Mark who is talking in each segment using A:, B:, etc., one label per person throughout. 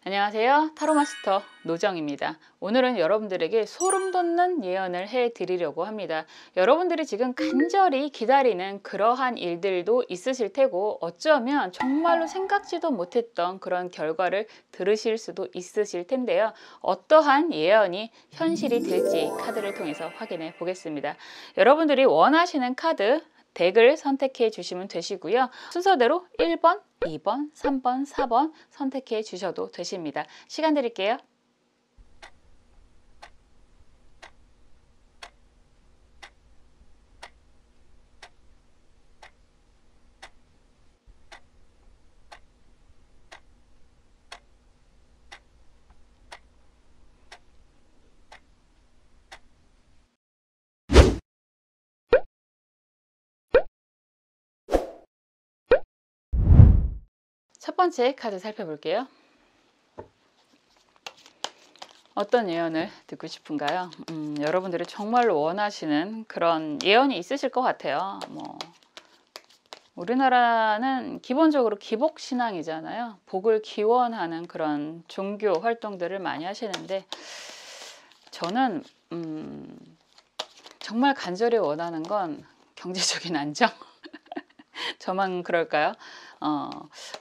A: 안녕하세요. 타로마스터 노정입니다. 오늘은 여러분들에게 소름 돋는 예언을 해드리려고 합니다. 여러분들이 지금 간절히 기다리는 그러한 일들도 있으실 테고 어쩌면 정말로 생각지도 못했던 그런 결과를 들으실 수도 있으실 텐데요. 어떠한 예언이 현실이 될지 카드를 통해서 확인해 보겠습니다. 여러분들이 원하시는 카드 덱을 선택해 주시면 되시고요. 순서대로 1번, 2번, 3번, 4번 선택해 주셔도 되십니다. 시간 드릴게요. 첫 번째 카드 살펴볼게요. 어떤 예언을 듣고 싶은가요? 여러분들이 정말로 원하시는 그런 예언이 있으실 것 같아요. 우리나라는 기본적으로 기복신앙이잖아요. 복을 기원하는 그런 종교 활동들을 많이 하시는데 저는 정말 간절히 원하는 건 경제적인 안정? 저만 그럴까요?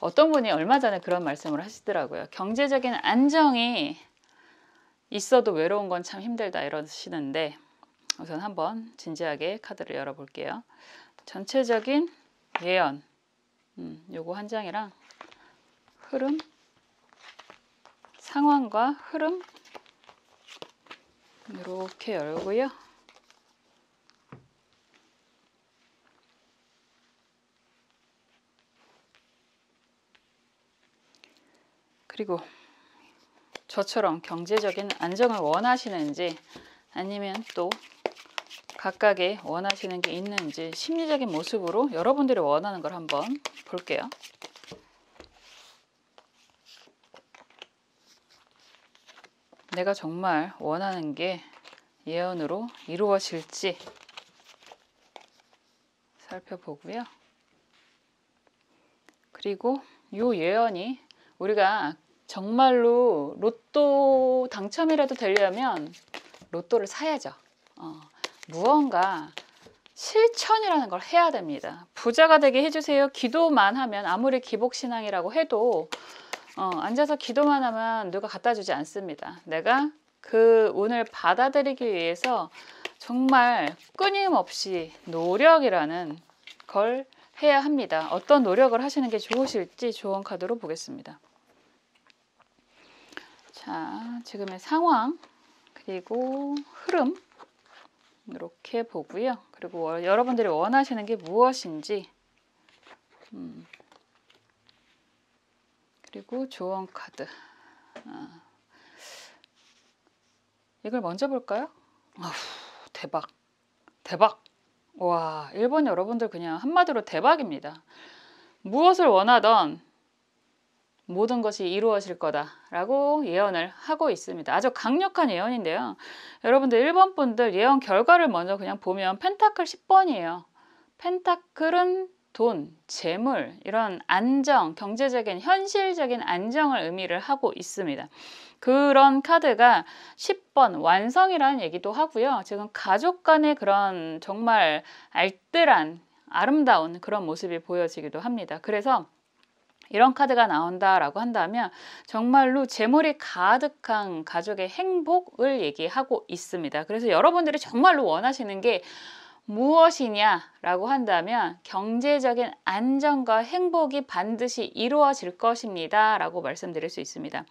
A: 어떤 분이 얼마 전에 그런 말씀을 하시더라고요. 경제적인 안정이 있어도 외로운 건 참 힘들다 이러시는데 우선 한번 진지하게 카드를 열어볼게요. 전체적인 예언 요거 한 장이랑 흐름, 상황과 흐름 이렇게 열고요. 그리고 저처럼 경제적인 안정을 원하시는지 아니면 또 각각의 원하시는 게 있는지 심리적인 모습으로 여러분들이 원하는 걸 한번 볼게요. 내가 정말 원하는 게 예언으로 이루어질지 살펴보고요. 그리고 이 예언이 우리가 정말로 로또 당첨이라도 되려면 로또를 사야죠. 무언가 실천이라는 걸 해야 됩니다. 부자가 되게 해주세요. 기도만 하면 아무리 기복신앙이라고 해도 앉아서 기도만 하면 누가 갖다 주지 않습니다. 내가 그 운을 받아들이기 위해서 정말 끊임없이 노력이라는 걸 해야 합니다. 어떤 노력을 하시는 게 좋으실지 조언 카드로 보겠습니다. 자, 지금의 상황 그리고 흐름 이렇게 보고요. 그리고 여러분들이 원하시는 게 무엇인지 그리고 조언 카드 이걸 먼저 볼까요? 대박 대박. 와, 1번 여러분들 그냥 한마디로 대박입니다. 무엇을 원하던 모든 것이 이루어질 거다라고 예언을 하고 있습니다. 아주 강력한 예언인데요. 여러분들 1번 분들 예언 결과를 먼저 그냥 보면 펜타클 10번이에요. 펜타클은 돈, 재물, 이런 안정, 경제적인 현실적인 안정을 의미를 하고 있습니다. 그런 카드가 10번 완성이라는 얘기도 하고요. 지금 가족 간의 그런 정말 알뜰한 아름다운 그런 모습이 보여지기도 합니다. 그래서 이런 카드가 나온다라고 한다면 정말로 재물이 가득한 가족의 행복을 얘기하고 있습니다. 그래서 여러분들이 정말로 원하시는 게 무엇이냐라고 한다면 경제적인 안정과 행복이 반드시 이루어질 것입니다 라고 말씀드릴 수 있습니다.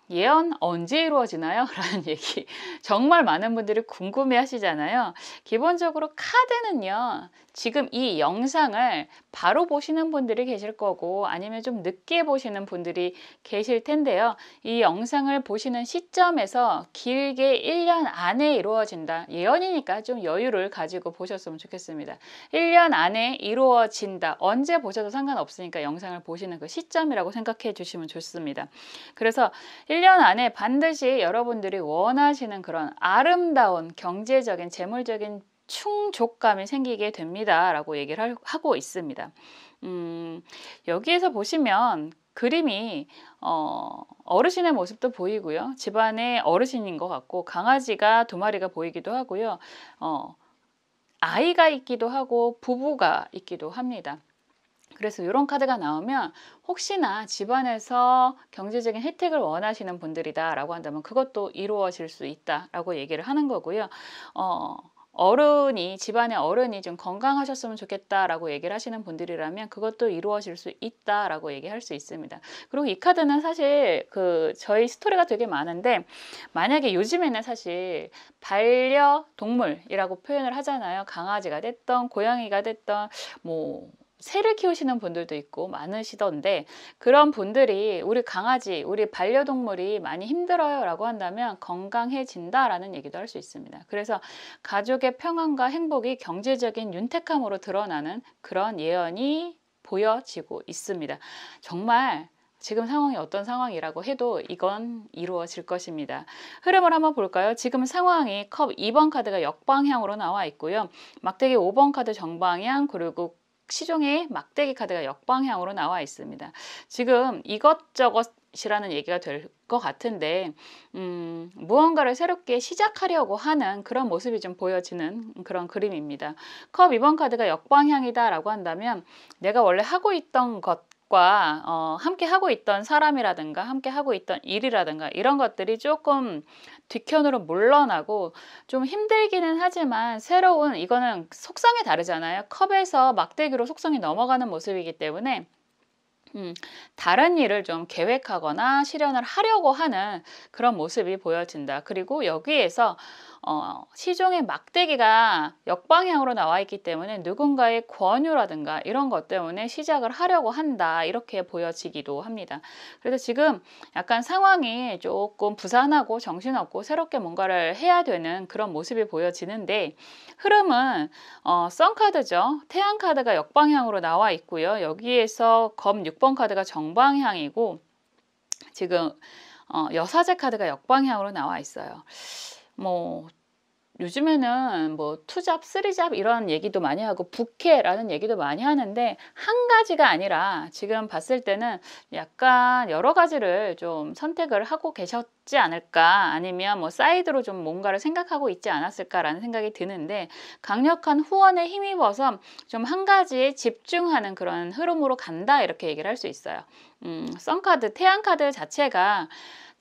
A: 예언 언제 이루어지나요? 라는 얘기 정말 많은 분들이 궁금해 하시잖아요. 기본적으로 카드는요, 지금 이 영상을 바로 보시는 분들이 계실 거고 아니면 좀 늦게 보시는 분들이 계실 텐데요. 이 영상을 보시는 시점에서 길게 1년 안에 이루어진다. 예언이니까 좀 여유를 가지고 보셨으면 좋겠습니다. 1년 안에 이루어진다. 언제 보셔도 상관없으니까 영상을 보시는 그 시점이라고 생각해 주시면 좋습니다. 그래서 1년 안에 반드시 여러분들이 원하시는 그런 아름다운 경제적인 재물적인 충족감이 생기게 됩니다 라고 얘기를 하고 있습니다. 여기에서 보시면 그림이 어르신의 모습도 보이고요. 집안의 어르신인 것 같고 강아지가 두 마리가 보이기도 하고요. 아이가 있기도 하고 부부가 있기도 합니다. 그래서 이런 카드가 나오면 혹시나 집안에서 경제적인 혜택을 원하시는 분들이다 라고 한다면 그것도 이루어질 수 있다 라고 얘기를 하는 거고요. 집안의 어른이 좀 건강하셨으면 좋겠다 라고 얘기를 하시는 분들이라면 그것도 이루어질 수 있다 라고 얘기할 수 있습니다. 그리고 이 카드는 사실 저희 스토리가 되게 많은데, 만약에 요즘에는 사실 반려동물이라고 표현을 하잖아요. 강아지가 됐던 고양이가 됐던 뭐 새를 키우시는 분들도 있고 많으시던데, 그런 분들이 우리 강아지, 우리 반려동물이 많이 힘들어요 라고 한다면 건강해진다 라는 얘기도 할 수 있습니다. 그래서 가족의 평안과 행복이 경제적인 윤택함으로 드러나는 그런 예언이 보여지고 있습니다. 정말 지금 상황이 어떤 상황이라고 해도 이건 이루어질 것입니다. 흐름을 한번 볼까요? 지금 상황이 컵 2번 카드가 역방향으로 나와 있고요. 막대기 5번 카드 정방향, 그리고 시종의 막대기 카드가 역방향으로 나와 있습니다. 지금 이것저것이라는 얘기가 될 것 같은데 무언가를 새롭게 시작하려고 하는 그런 모습이 좀 보여지는 그런 그림입니다. 컵 2번 카드가 역방향이다 라고 한다면 내가 원래 하고 있던 것과 함께 하고 있던 사람이라든가 함께 하고 있던 일이라든가 이런 것들이 조금 뒤편으로 물러나고 좀 힘들기는 하지만 새로운, 이거는 속성이 다르잖아요. 컵에서 막대기로 속성이 넘어가는 모습이기 때문에 다른 일을 좀 계획하거나 실현을 하려고 하는 그런 모습이 보여진다. 그리고 여기에서 시종의 막대기가 역방향으로 나와 있기 때문에 누군가의 권유라든가 이런 것 때문에 시작을 하려고 한다, 이렇게 보여지기도 합니다. 그래서 지금 약간 상황이 조금 부산하고 정신없고 새롭게 뭔가를 해야 되는 그런 모습이 보여지는데, 흐름은 썬카드죠. 태양카드가 역방향으로 나와 있고요. 여기에서 검 6번 카드가 정방향이고 지금 여사제 카드가 역방향으로 나와 있어요. 뭐 요즘에는 뭐 투잡, 쓰리잡 이런 얘기도 많이 하고 부캐라는 얘기도 많이 하는데 한 가지가 아니라 지금 봤을 때는 약간 여러 가지를 좀 선택을 하고 계셨지 않을까, 아니면 뭐 사이드로 좀 뭔가를 생각하고 있지 않았을까라는 생각이 드는데, 강력한 후원에 힘입어서 좀 한 가지에 집중하는 그런 흐름으로 간다, 이렇게 얘기를 할 수 있어요. 썬카드, 태양카드 자체가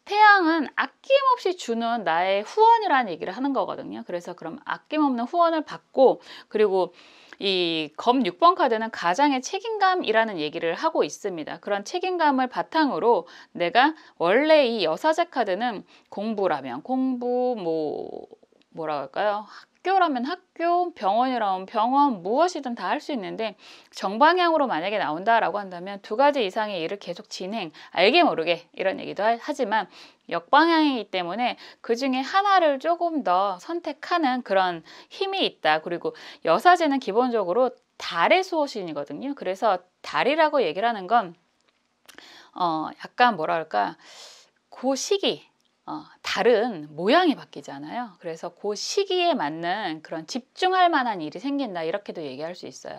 A: 태양은 아낌없이 주는 나의 후원이라는 얘기를 하는 거거든요. 그래서 그럼 아낌없는 후원을 받고, 그리고 이 검 6번 카드는 가장의 책임감이라는 얘기를 하고 있습니다. 그런 책임감을 바탕으로 내가 원래 이 여사제 카드는 공부라면 공부, 뭐라 할까요? 학교라면 학교, 병원이라면 병원, 무엇이든 다 할 수 있는데 정방향으로 만약에 나온다라고 한다면 두 가지 이상의 일을 계속 진행, 알게 모르게 이런 얘기도 하지만 역방향이기 때문에 그 중에 하나를 조금 더 선택하는 그런 힘이 있다. 그리고 여사제는 기본적으로 달의 수호신이거든요. 그래서 달이라고 얘기를 하는 건 약간 뭐랄까, 그 시기, 달은 모양이 바뀌잖아요. 그래서 그 시기에 맞는 그런 집중할 만한 일이 생긴다, 이렇게도 얘기할 수 있어요.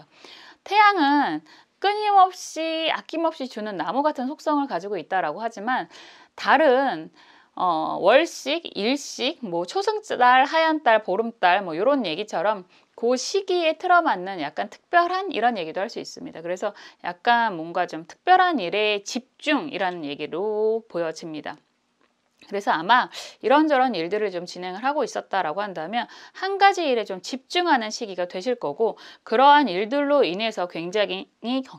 A: 태양은 끊임없이 아낌없이 주는 나무 같은 속성을 가지고 있다라고 하지만 달은 월식, 일식, 뭐 초승달, 하얀달, 보름달 뭐 이런 얘기처럼 그 시기에 틀어맞는 약간 특별한 이런 얘기도 할 수 있습니다. 그래서 약간 뭔가 좀 특별한 일에 집중이라는 얘기로 보여집니다. 그래서 아마 이런저런 일들을 좀 진행을 하고 있었다라고 한다면 한 가지 일에 좀 집중하는 시기가 되실 거고, 그러한 일들로 인해서 굉장히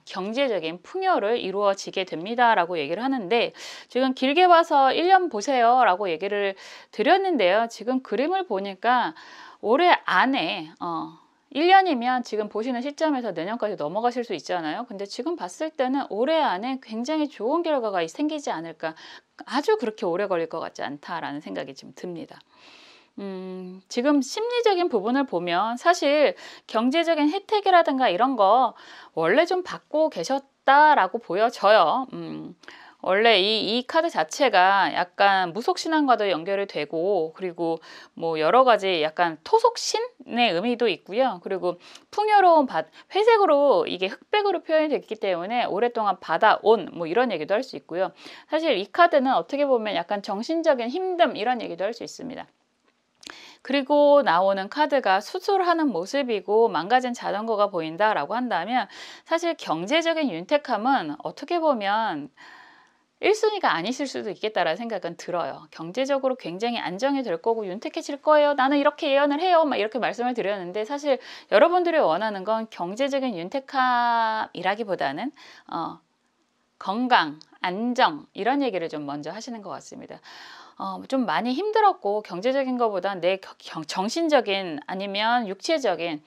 A: 경제적인 풍요를 이루어지게 됩니다라고 얘기를 하는데, 지금 길게 봐서 1년 보세요 라고 얘기를 드렸는데요. 지금 그림을 보니까 올해 안에 1년이면 지금 보시는 시점에서 내년까지 넘어가실 수 있잖아요. 근데 지금 봤을 때는 올해 안에 굉장히 좋은 결과가 생기지 않을까, 아주 그렇게 오래 걸릴 것 같지 않다라는 생각이 좀 듭니다. 지금 심리적인 부분을 보면 사실 경제적인 혜택이라든가 이런 거 원래 좀 받고 계셨다라고 보여져요. 원래 이 카드 자체가 약간 무속신앙과도 연결이 되고, 그리고 뭐 여러 가지 약간 토속신의 의미도 있고요. 그리고 풍요로운 회색으로 이게 흑백으로 표현이 됐기 때문에 오랫동안 받아온 뭐 이런 얘기도 할 수 있고요. 사실 이 카드는 어떻게 보면 약간 정신적인 힘듦 이런 얘기도 할 수 있습니다. 그리고 나오는 카드가 수술하는 모습이고 망가진 자전거가 보인다라고 한다면, 사실 경제적인 윤택함은 어떻게 보면 1순위가 아니실 수도 있겠다라는 생각은 들어요. 경제적으로 굉장히 안정이 될 거고 윤택해질 거예요. 나는 이렇게 예언을 해요. 막 이렇게 말씀을 드렸는데, 사실 여러분들이 원하는 건 경제적인 윤택함이라기보다는 건강, 안정 이런 얘기를 좀 먼저 하시는 것 같습니다. 좀 많이 힘들었고 경제적인 것보다 내 정신적인 아니면 육체적인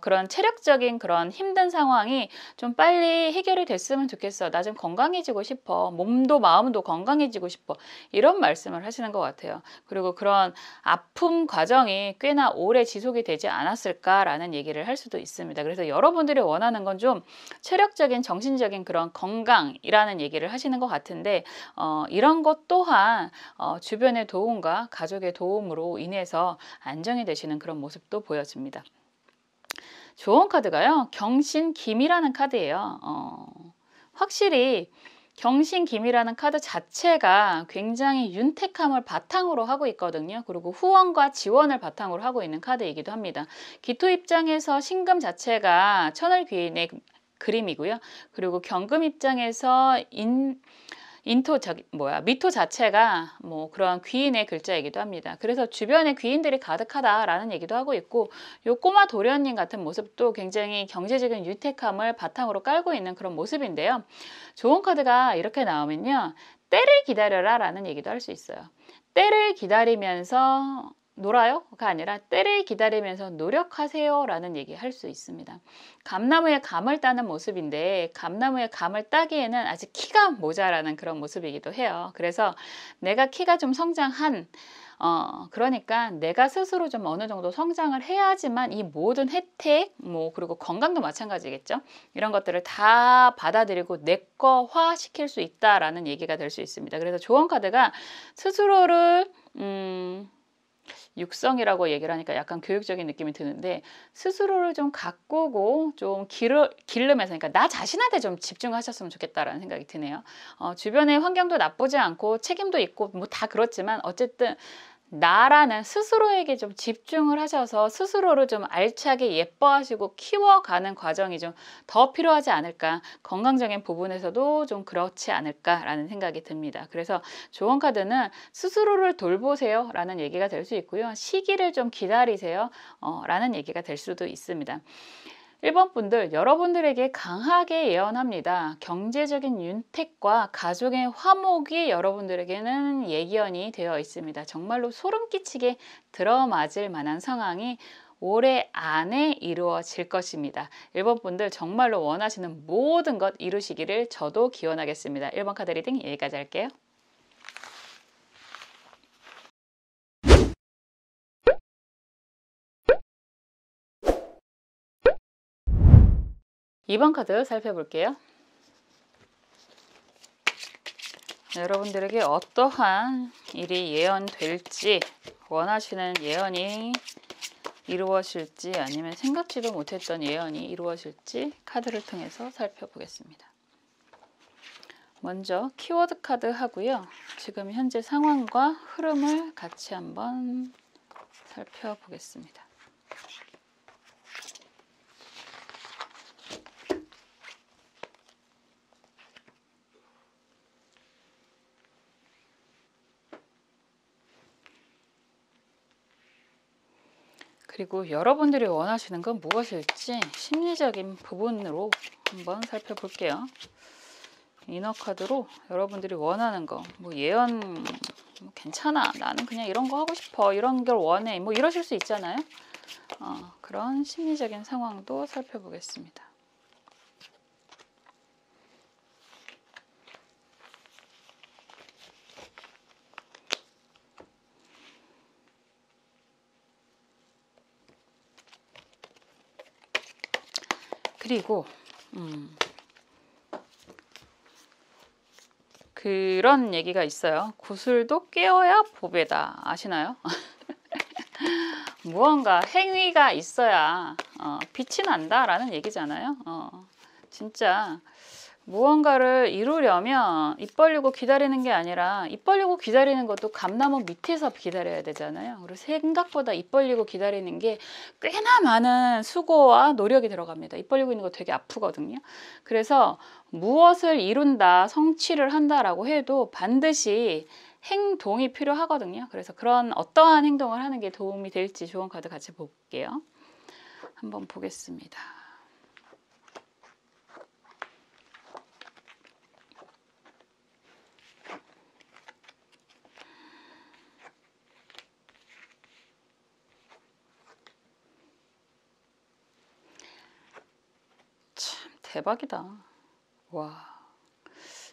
A: 그런 체력적인 그런 힘든 상황이 좀 빨리 해결이 됐으면 좋겠어. 나 좀 건강해지고 싶어. 몸도 마음도 건강해지고 싶어. 이런 말씀을 하시는 것 같아요. 그리고 그런 아픔 과정이 꽤나 오래 지속이 되지 않았을까라는 얘기를 할 수도 있습니다. 그래서 여러분들이 원하는 건 좀 체력적인 정신적인 그런 건강이라는 얘기를 하시는 것 같은데, 이런 것 또한 주변의 도움과 가족의 도움으로 인해서 안정이 되시는 그런 모습도 보여집니다. 좋은 카드가요, 경신김이라는 카드예요. 확실히 경신김이라는 카드 자체가 굉장히 윤택함을 바탕으로 하고 있거든요. 그리고 후원과 지원을 바탕으로 하고 있는 카드이기도 합니다. 기토 입장에서 신금 자체가 천을귀인의 그림이고요. 그리고 경금 입장에서 미토 자체가 뭐 그런 귀인의 글자이기도 합니다. 그래서 주변에 귀인들이 가득하다라는 얘기도 하고 있고, 요 꼬마 도련님 같은 모습도 굉장히 경제적인 유택함을 바탕으로 깔고 있는 그런 모습인데요. 좋은 카드가 이렇게 나오면요, 때를 기다려라 라는 얘기도 할 수 있어요. 때를 기다리면서 놀아요가 아니라 때를 기다리면서 노력하세요 라는 얘기 할 수 있습니다. 감나무에 감을 따는 모습인데, 감나무에 감을 따기에는 아직 키가 모자라는 그런 모습이기도 해요. 그래서 내가 키가 좀 성장한, 그러니까 내가 스스로 좀 어느 정도 성장을 해야지만 이 모든 혜택, 뭐 그리고 건강도 마찬가지겠죠. 이런 것들을 다 받아들이고 내 거화 시킬 수 있다라는 얘기가 될 수 있습니다. 그래서 조언 카드가 스스로를 육성이라고 얘기를 하니까 약간 교육적인 느낌이 드는데, 스스로를 좀 가꾸고 좀 기르면서, 그러니까 나 자신한테 좀 집중하셨으면 좋겠다라는 생각이 드네요. 주변의 환경도 나쁘지 않고 책임도 있고 뭐 다 그렇지만, 어쨌든 나라는 스스로에게 좀 집중을 하셔서 스스로를 좀 알차게 예뻐하시고 키워가는 과정이 좀 더 필요하지 않을까, 건강적인 부분에서도 좀 그렇지 않을까라는 생각이 듭니다. 그래서 조언 카드는 스스로를 돌보세요 라는 얘기가 될 수 있고요, 시기를 좀 기다리세요 라는 얘기가 될 수도 있습니다. 1번 분들, 여러분들에게 강하게 예언합니다. 경제적인 윤택과 가족의 화목이 여러분들에게는 예견이 되어 있습니다. 정말로 소름 끼치게 들어맞을 만한 상황이 올해 안에 이루어질 것입니다. 1번 분들, 정말로 원하시는 모든 것 이루시기를 저도 기원하겠습니다. 1번 카드 리딩 여기까지 할게요. (2번) 카드 살펴볼게요. 여러분들에게 어떠한 일이 예언될지, 원하시는 예언이 이루어질지 아니면 생각지도 못했던 예언이 이루어질지 카드를 통해서 살펴보겠습니다. 먼저 키워드 카드 하고요. 지금 현재 상황과 흐름을 같이 한번 살펴보겠습니다. 그리고 여러분들이 원하시는 건 무엇일지 심리적인 부분으로 한번 살펴볼게요. 이너 카드로 여러분들이 원하는 거, 뭐 예언 뭐 괜찮아, 나는 그냥 이런 거 하고 싶어, 이런 걸 원해, 뭐 이러실 수 있잖아요. 그런 심리적인 상황도 살펴보겠습니다. 그리고 그런 얘기가 있어요. 구슬도 깨어야 보배다. 아시나요? 무언가 행위가 있어야 빛이 난다라는 얘기잖아요. 진짜 무언가를 이루려면 입 벌리고 기다리는 게 아니라 입 벌리고 기다리는 것도 감나무 밑에서 기다려야 되잖아요. 그리고 생각보다 입 벌리고 기다리는 게 꽤나 많은 수고와 노력이 들어갑니다. 입 벌리고 있는 거 되게 아프거든요. 그래서 무엇을 이룬다, 성취를 한다라고 해도 반드시 행동이 필요하거든요. 그래서 그런 어떠한 행동을 하는 게 도움이 될지 좋은 카드 같이 볼게요. 한번 보겠습니다. 참 대박이다. 와.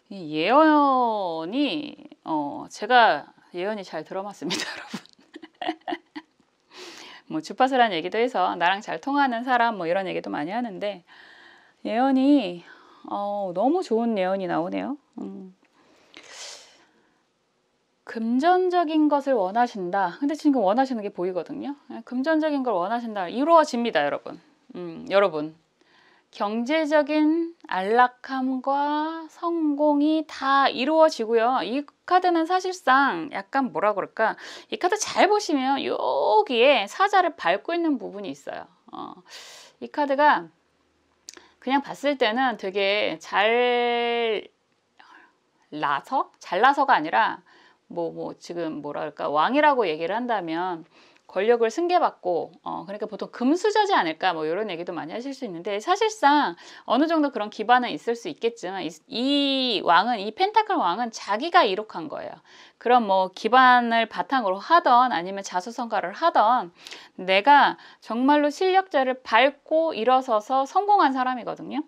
A: 이 예언이 제가 예언이 잘 들어맞습니다, 여러분. 뭐 주파수란 얘기도 해서 나랑 잘 통하는 사람 뭐 이런 얘기도 많이 하는데 예언이 너무 좋은 예언이 나오네요. 금전적인 것을 원하신다. 근데 지금 원하시는 게 보이거든요. 금전적인 걸 원하신다. 이루어집니다, 여러분. 여러분. 경제적인 안락함과 성공이 다 이루어지고요. 이 카드는 사실상 약간 뭐라 그럴까? 이 카드 잘 보시면 여기에 사자를 밟고 있는 부분이 있어요. 이 카드가 그냥 봤을 때는 되게 잘나서가 아니라 지금 뭐라 그럴까? 왕이라고 얘기를 한다면 권력을 승계받고 그러니까 보통 금수저지 않을까 뭐 이런 얘기도 많이 하실 수 있는데 사실상 어느 정도 그런 기반은 있을 수 있겠지만 이 왕은 이 펜타클 왕은 자기가 이룩한 거예요. 그럼 뭐 기반을 바탕으로 하던 아니면 자수성가를 하던 내가 정말로 실력자를 밟고 일어서서 성공한 사람이거든요.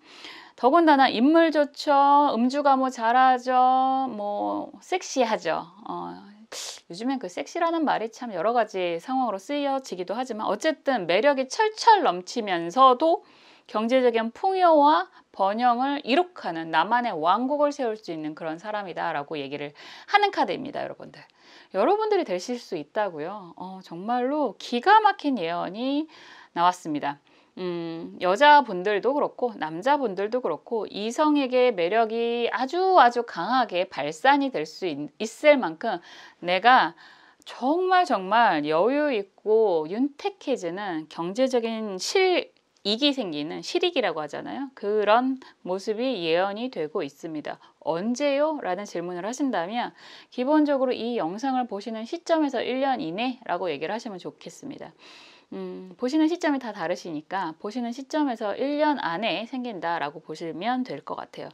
A: 더군다나 인물 좋죠, 음주가무 잘하죠, 뭐 섹시하죠. 요즘엔 그 섹시라는 말이 참 여러 가지 상황으로 쓰여지기도 하지만 어쨌든 매력이 철철 넘치면서도 경제적인 풍요와 번영을 이룩하는 나만의 왕국을 세울 수 있는 그런 사람이다라고 얘기를 하는 카드입니다, 여러분들. 여러분들이 되실 수 있다고요. 정말로 기가 막힌 예언이 나왔습니다. 여자분들도 그렇고 남자분들도 그렇고 이성에게 매력이 아주 강하게 발산이 될 수 있을 만큼 내가 정말 여유 있고 윤택해지는 경제적인 이익이 생기는 실익이라고 하잖아요. 그런 모습이 예언이 되고 있습니다. 언제요? 라는 질문을 하신다면 기본적으로 이 영상을 보시는 시점에서 1년 이내라고 얘기를 하시면 좋겠습니다. 보시는 시점이 다 다르시니까 보시는 시점에서 1년 안에 생긴다라고 보시면 될 것 같아요.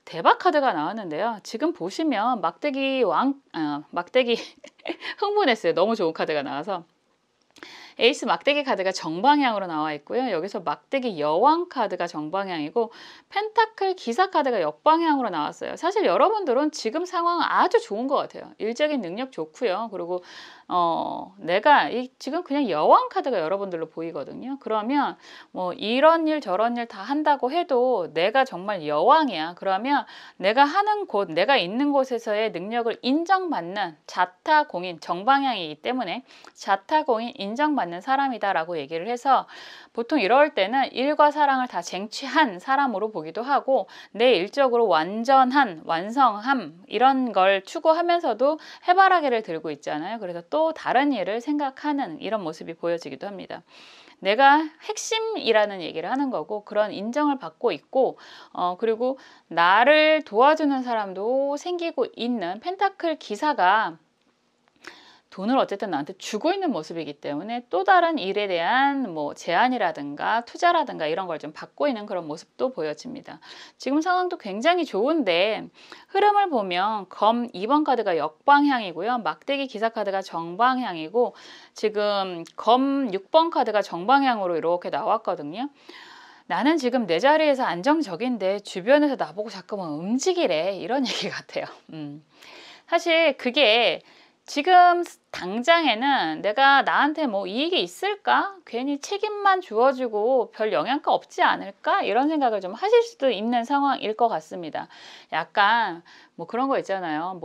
A: 대박 카드가 나왔는데요. 지금 보시면 막대기 흥분했어요. 너무 좋은 카드가 나와서. 에이스 막대기 카드가 정방향으로 나와 있고요. 여기서 막대기 여왕 카드가 정방향이고 펜타클 기사 카드가 역방향으로 나왔어요. 사실 여러분들은 지금 상황 아주 좋은 것 같아요. 일적인 능력 좋고요. 그리고 내가 지금 그냥 여왕 카드가 여러분들로 보이거든요. 그러면 뭐 이런 일 저런 일 다 한다고 해도 내가 정말 여왕이야. 그러면 내가 하는 곳, 내가 있는 곳에서의 능력을 인정받는 자타공인 정방향이기 때문에 자타공인 인정받는 사람이다라고 얘기를 해서 보통 이럴 때는 일과 사랑을 다 쟁취한 사람으로 보기도 하고 내 일적으로 완전한 완성함 이런 걸 추구하면서도 해바라기를 들고 있잖아요. 그래서 또 다른 일을 생각하는 이런 모습이 보여지기도 합니다. 내가 핵심이라는 얘기를 하는 거고 그런 인정을 받고 있고 그리고 나를 도와주는 사람도 생기고 있는 펜타클 기사가 돈을 어쨌든 나한테 주고 있는 모습이기 때문에 또 다른 일에 대한 뭐 제안이라든가 투자라든가 이런 걸 좀 받고 있는 그런 모습도 보여집니다. 지금 상황도 굉장히 좋은데 흐름을 보면 검 2번 카드가 역방향이고요. 막대기 기사 카드가 정방향이고 지금 검 6번 카드가 정방향으로 이렇게 나왔거든요. 나는 지금 내 자리에서 안정적인데 주변에서 나보고 자꾸만 움직이래 이런 얘기 같아요. 사실 그게 지금 당장에는 내가 나한테 뭐 이익이 있을까? 괜히 책임만 주어지고 별 영향가 없지 않을까? 이런 생각을 좀 하실 수도 있는 상황일 것 같습니다. 약간 뭐 그런 거 있잖아요.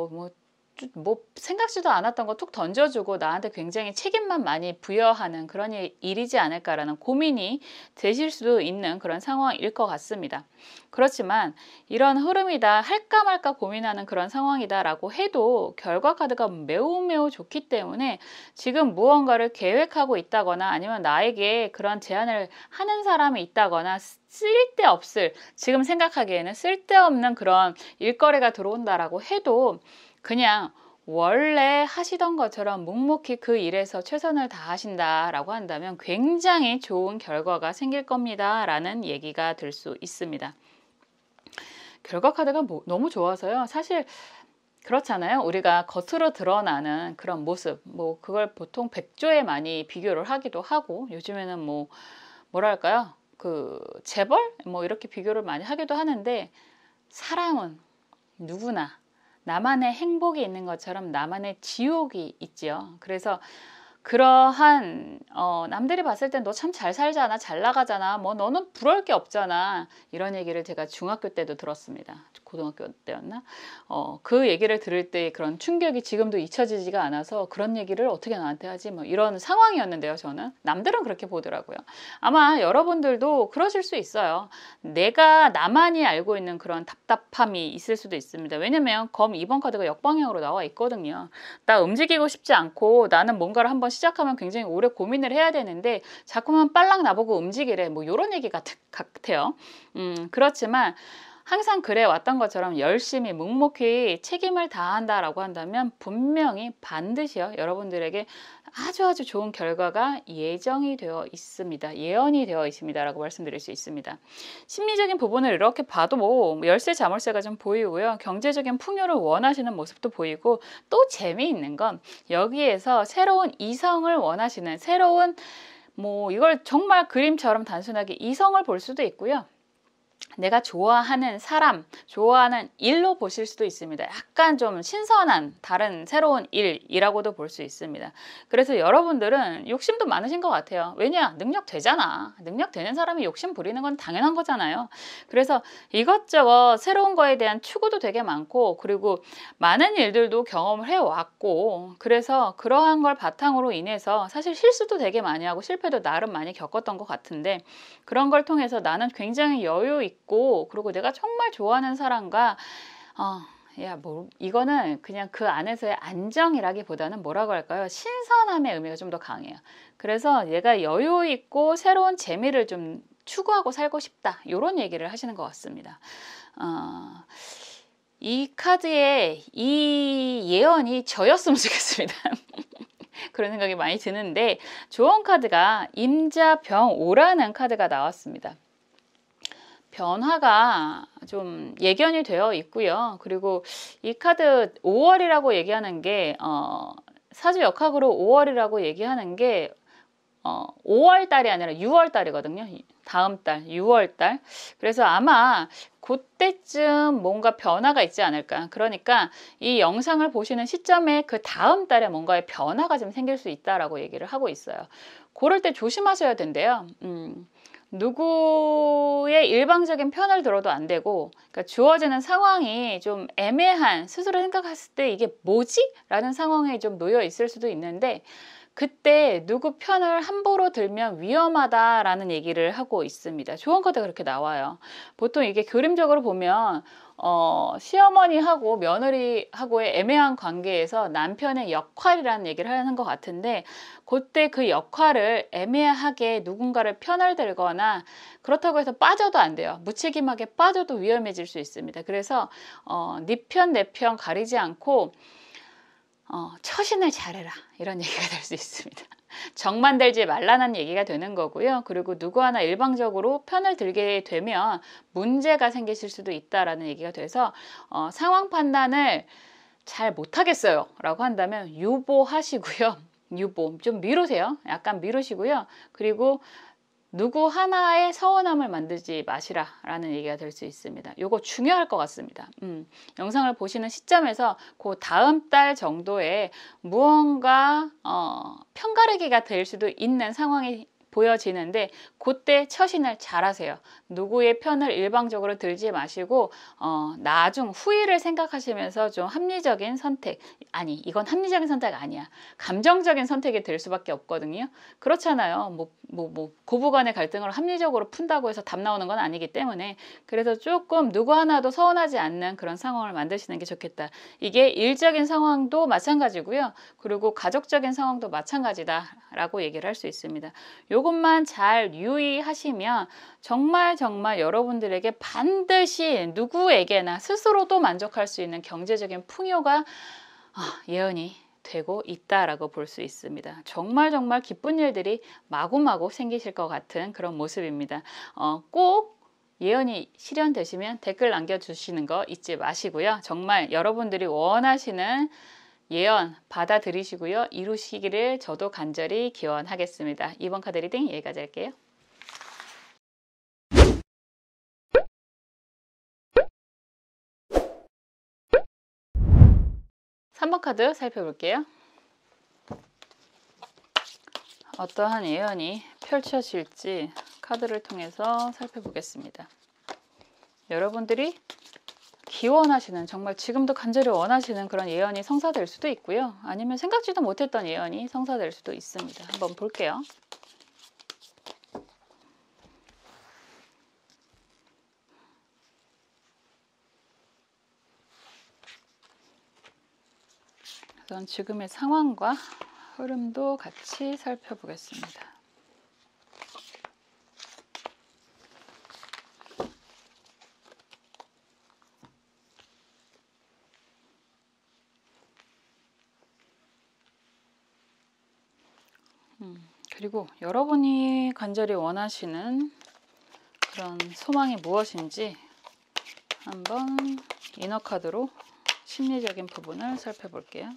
A: 뭐 생각지도 않았던 거 툭 던져주고 나한테 굉장히 책임만 많이 부여하는 그런 일이지 않을까라는 고민이 되실 수도 있는 그런 상황일 것 같습니다. 그렇지만 이런 흐름이다, 할까 말까 고민하는 그런 상황이다라고 해도 결과 카드가 매우 좋기 때문에 지금 무언가를 계획하고 있다거나 아니면 나에게 그런 제안을 하는 사람이 있다거나 쓸데없을, 지금 생각하기에는 쓸데없는 그런 일거리가 들어온다라고 해도 그냥 원래 하시던 것처럼 묵묵히 그 일에서 최선을 다하신다라고 한다면 굉장히 좋은 결과가 생길 겁니다 라는 얘기가 될 수 있습니다. 결과 카드가 너무 좋아서요. 사실 그렇잖아요. 우리가 겉으로 드러나는 그런 모습, 뭐 그걸 보통 백조에 많이 비교를 하기도 하고, 요즘에는 뭐랄까요, 그 재벌 뭐 이렇게 비교를 많이 하기도 하는데, 사람은 누구나 나만의 행복이 있는 것처럼 나만의 지옥이 있죠. 그래서 그러한 남들이 봤을 땐 너 참 잘 살잖아, 잘 나가잖아, 뭐 너는 부러울 게 없잖아, 이런 얘기를 제가 중학교 때도 들었습니다. 고등학교 때였나? 그 얘기를 들을 때 그런 충격이 지금도 잊혀지지가 않아서 그런 얘기를 어떻게 나한테 하지? 뭐 이런 상황이었는데요. 저는 남들은 그렇게 보더라고요. 아마 여러분들도 그러실 수 있어요. 내가 나만이 알고 있는 그런 답답함이 있을 수도 있습니다. 왜냐면 검 2번 카드가 역방향으로 나와 있거든요. 나 움직이고 싶지 않고 나는 뭔가를 한번 시작하면 굉장히 오래 고민을 해야 되는데 자꾸만 빨랑 나보고 움직이래, 뭐 이런 얘기 같아요. 그렇지만 항상 그래 왔던 것처럼 열심히 묵묵히 책임을 다한다라고 한다면 분명히 반드시요, 여러분들에게 아주 좋은 결과가 예정이 되어 있습니다. 예언이 되어 있습니다 라고 말씀드릴 수 있습니다. 심리적인 부분을 이렇게 봐도 뭐 열쇠 자물쇠가 좀 보이고요. 경제적인 풍요를 원하시는 모습도 보이고, 또 재미있는 건 여기에서 새로운 이성을 원하시는, 새로운 뭐 이걸 정말 그림처럼 단순하게 이성을 볼 수도 있고요. 내가 좋아하는 사람, 좋아하는 일로 보실 수도 있습니다. 약간 좀 신선한 다른 새로운 일이라고도 볼 수 있습니다. 그래서 여러분들은 욕심도 많으신 것 같아요. 왜냐? 능력 되잖아. 능력 되는 사람이 욕심 부리는 건 당연한 거잖아요. 그래서 이것저것 새로운 거에 대한 추구도 되게 많고, 그리고 많은 일들도 경험을 해왔고, 그래서 그러한 걸 바탕으로 인해서 사실 실수도 되게 많이 하고 실패도 나름 많이 겪었던 것 같은데, 그런 걸 통해서 나는 굉장히 여유 있고, 그리고 내가 정말 좋아하는 사람과 이거는 그냥 그 안에서의 안정이라기보다는 뭐라고 할까요? 신선함의 의미가 좀 더 강해요. 그래서 얘가 여유 있고 새로운 재미를 좀 추구하고 살고 싶다, 이런 얘기를 하시는 것 같습니다. 이 카드의 이 예언이 저였으면 좋겠습니다. 그런 생각이 많이 드는데, 조언 카드가 임자병오라는 카드가 나왔습니다. 변화가 좀 예견이 되어 있고요. 그리고 이 카드 5월이라고 얘기하는 게 사주 역학으로 5월이라고 얘기하는 게 5월 달이 아니라 6월 달이거든요. 다음 달 6월 달. 그래서 아마 그때쯤 뭔가 변화가 있지 않을까. 그러니까 이 영상을 보시는 시점에 그 다음 달에 뭔가의 변화가 좀 생길 수 있다라고 얘기를 하고 있어요. 그럴 때 조심하셔야 된대요. 누구의 일방적인 편을 들어도 안 되고, 그러니까 주어지는 상황이 좀 애매한, 스스로 생각했을 때 이게 뭐지? 라는 상황에 좀 놓여 있을 수도 있는데, 그때 누구 편을 함부로 들면 위험하다라는 얘기를 하고 있습니다. 조언 카드가 그렇게 나와요. 보통 이게 그림적으로 보면 시어머니하고 며느리하고의 애매한 관계에서 남편의 역할이라는 얘기를 하는 것 같은데, 그때 그 역할을 애매하게 누군가를 편을 들거나 그렇다고 해서 빠져도 안 돼요. 무책임하게 빠져도 위험해질 수 있습니다. 그래서 네 편 내 편 가리지 않고 처신을 잘해라, 이런 얘기가 될 수 있습니다. 정만 들지 말라는 얘기가 되는 거고요. 그리고 누구 하나 일방적으로 편을 들게 되면 문제가 생기실 수도 있다라는 얘기가 돼서 상황 판단을 잘 못하겠어요 라고 한다면 유보하시고요. 유보 좀 미루세요. 약간 미루시고요. 그리고 누구 하나의 서운함을 만들지 마시라 라는 얘기가 될 수 있습니다. 요거 중요할 것 같습니다. 영상을 보시는 시점에서 그 다음 달 정도에 무언가 편가르기가 될 수도 있는 상황이 보여지는데 그때 처신을 잘 하세요. 누구의 편을 일방적으로 들지 마시고 나중 후일을 생각하시면서 좀 합리적인 선택, 아니 이건 합리적인 선택 아니야, 감정적인 선택이 될 수밖에 없거든요. 그렇잖아요. 고부간의 갈등을 합리적으로 푼다고 해서 답 나오는 건 아니기 때문에, 그래서 조금 누구 하나도 서운하지 않는 그런 상황을 만드시는 게 좋겠다. 이게 일적인 상황도 마찬가지고요. 그리고 가족적인 상황도 마찬가지다 라고 얘기를 할 수 있습니다. 요것만 잘 유의하시면 정말 여러분들에게 반드시 누구에게나 스스로도 만족할 수 있는 경제적인 풍요가 예언이 되고 있다라고 볼 수 있습니다. 정말 기쁜 일들이 마구마구 생기실 것 같은 그런 모습입니다. 꼭 예언이 실현되시면 댓글 남겨주시는 거 잊지 마시고요. 정말 여러분들이 원하시는 예언 받아들이시고요. 이루시기를 저도 간절히 기원하겠습니다. 이번 카드 리딩 여기까지 할게요. 3번 카드 살펴볼게요. 어떠한 예언이 펼쳐질지 카드를 통해서 살펴보겠습니다. 여러분들이 기원하시는, 정말 지금도 간절히 원하시는 그런 예언이 성사될 수도 있고요. 아니면 생각지도 못했던 예언이 성사될 수도 있습니다. 한번 볼게요. 우선 지금의 상황과 흐름도 같이 살펴보겠습니다. 그리고 여러분이 간절히 원하시는 그런 소망이 무엇인지 한번 이너카드로 심리적인 부분을 살펴볼게요.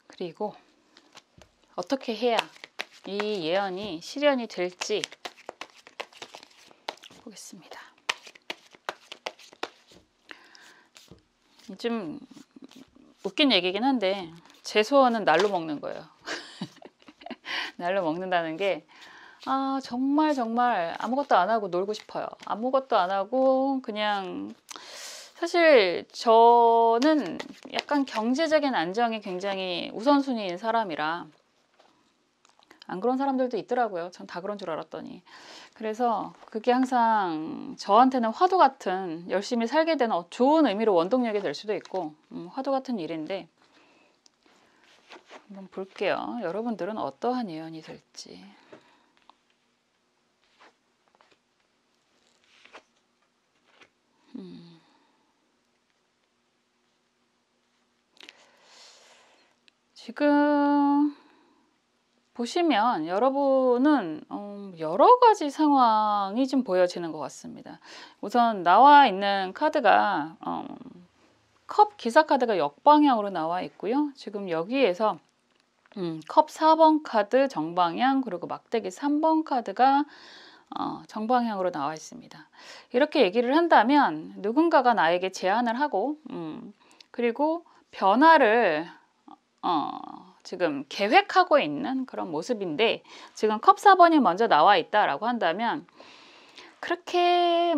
A: 그리고 어떻게 해야 이 예언이 실현이 될지 보겠습니다. 좀 웃긴 얘기긴 한데 제 소원은 날로 먹는 거예요. 날로 먹는다는 게 정말 아무것도 안 하고 놀고 싶어요. 아무것도 안 하고 그냥, 사실 저는 약간 경제적인 안정이 굉장히 우선순위인 사람이라, 안 그런 사람들도 있더라고요. 전 다 그런 줄 알았더니. 그래서 그게 항상 저한테는 화두 같은, 열심히 살게 되는 좋은 의미로 원동력이 될 수도 있고 화두 같은 일인데, 한번 볼게요. 여러분들은 어떠한 예언이 될지. 지금 보시면 여러분은 여러 가지 상황이 좀 보여지는 것 같습니다. 우선 나와 있는 카드가 컵 기사 카드가 역방향으로 나와 있고요. 지금 여기에서 컵 4번 카드 정방향, 그리고 막대기 3번 카드가 정방향으로 나와 있습니다. 이렇게 얘기를 한다면 누군가가 나에게 제안을 하고 그리고 변화를 지금 계획하고 있는 그런 모습인데, 지금 컵 4번이 먼저 나와 있다라고 한다면 그렇게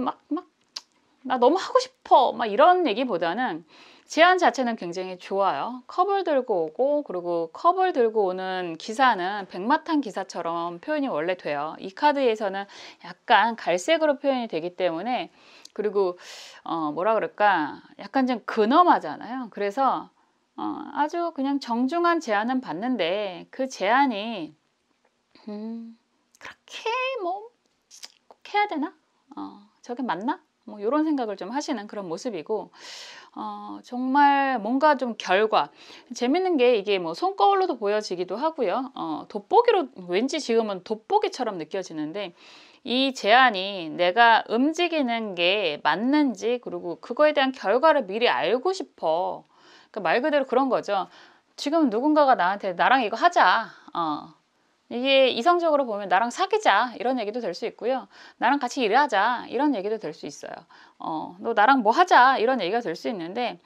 A: 나 너무 하고 싶어 막 이런 얘기보다는 제안 자체는 굉장히 좋아요. 컵을 들고 오고, 그리고 컵을 들고 오는 기사는 백마탄 기사처럼 표현이 원래 돼요. 이 카드에서는 약간 갈색으로 표현이 되기 때문에, 그리고 뭐라 그럴까, 약간 좀 근엄하잖아요. 그래서 아주 그냥 정중한 제안은 받는데, 그 제안이 그렇게 뭐 꼭 해야 되나? 저게 맞나? 뭐 이런 생각을 좀 하시는 그런 모습이고, 정말 뭔가 좀 결과 재밌는 게 이게 뭐 손거울로도 보여지기도 하고요. 돋보기로 왠지 지금은 돋보기처럼 느껴지는데 이 제안이 내가 움직이는 게 맞는지 그리고 그거에 대한 결과를 미리 알고 싶어. 그러니까 말 그대로 그런 거죠. 지금 누군가가 나한테 나랑 이거 하자. 이게 이성적으로 보면 나랑 사귀자 이런 얘기도 될 수 있고요. 나랑 같이 일하자 이런 얘기도 될 수 있어요. 너 나랑 뭐 하자 이런 얘기가 될 수 있는데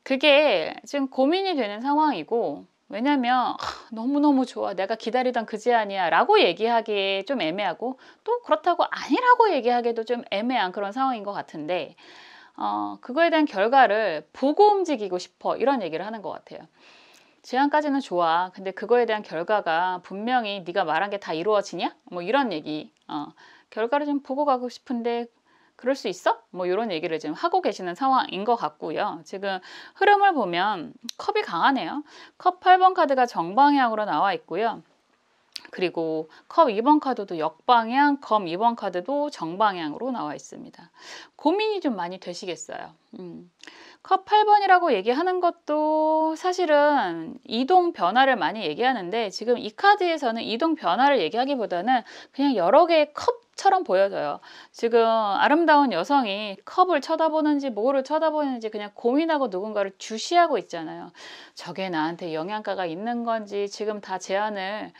A: 그게 지금 고민이 되는 상황이고 왜냐면 너무너무 좋아 내가 기다리던 그 제안이야 라고 얘기하기에 좀 애매하고 또 그렇다고 아니라고 얘기하기에도 좀 애매한 그런 상황인 것 같은데 그거에 대한 결과를 보고 움직이고 싶어 이런 얘기를 하는 것 같아요. 제안까지는 좋아. 근데 그거에 대한 결과가 분명히 네가 말한 게 다 이루어지냐? 뭐 이런 얘기. 결과를 좀 보고 가고 싶은데 그럴 수 있어? 뭐 이런 얘기를 지금 하고 계시는 상황인 것 같고요. 지금 흐름을 보면 컵이 강하네요. 컵 8번 카드가 정방향으로 나와 있고요. 그리고 컵 2번 카드도 역방향, 검 2번 카드도 정방향으로 나와 있습니다. 고민이 좀 많이 되시겠어요. 컵 8번이라고 얘기하는 것도 사실은 이동 변화를 많이 얘기하는데 지금 이 카드에서는 이동 변화를 얘기하기보다는 그냥 여러 개의 컵처럼 보여져요. 지금 아름다운 여성이 컵을 쳐다보는지 뭐를 쳐다보는지 그냥 고민하고 누군가를 주시하고 있잖아요. 저게 나한테 영양가가 있는 건지 지금 다 제안을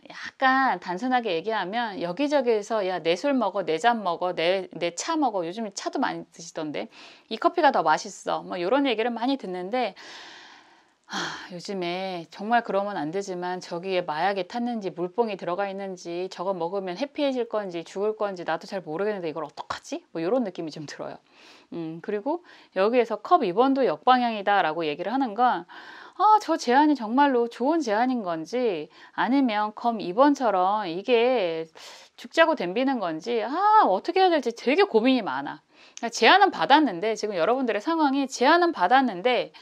A: 약간 단순하게 얘기하면 여기저기에서 야, 내 술 먹어, 내 잔 먹어, 내 차 먹어. 요즘에 차도 많이 드시던데 이 커피가 더 맛있어. 뭐 이런 얘기를 많이 듣는데 요즘에 정말 그러면 안 되지만 저기에 마약이 탔는지 물뽕이 들어가 있는지 저거 먹으면 해피해질 건지 죽을 건지 나도 잘 모르겠는데 이걸 어떡하지? 뭐 이런 느낌이 좀 들어요. 그리고 여기에서 컵 2번도 역방향이다 라고 얘기를 하는 건 저 제안이 정말로 좋은 제안인 건지 아니면 컵 2번처럼 이게 죽자고 덤비는 건지 어떻게 해야 될지 되게 고민이 많아. 제안은 받았는데 지금 여러분들의 상황이 제안은 받았는데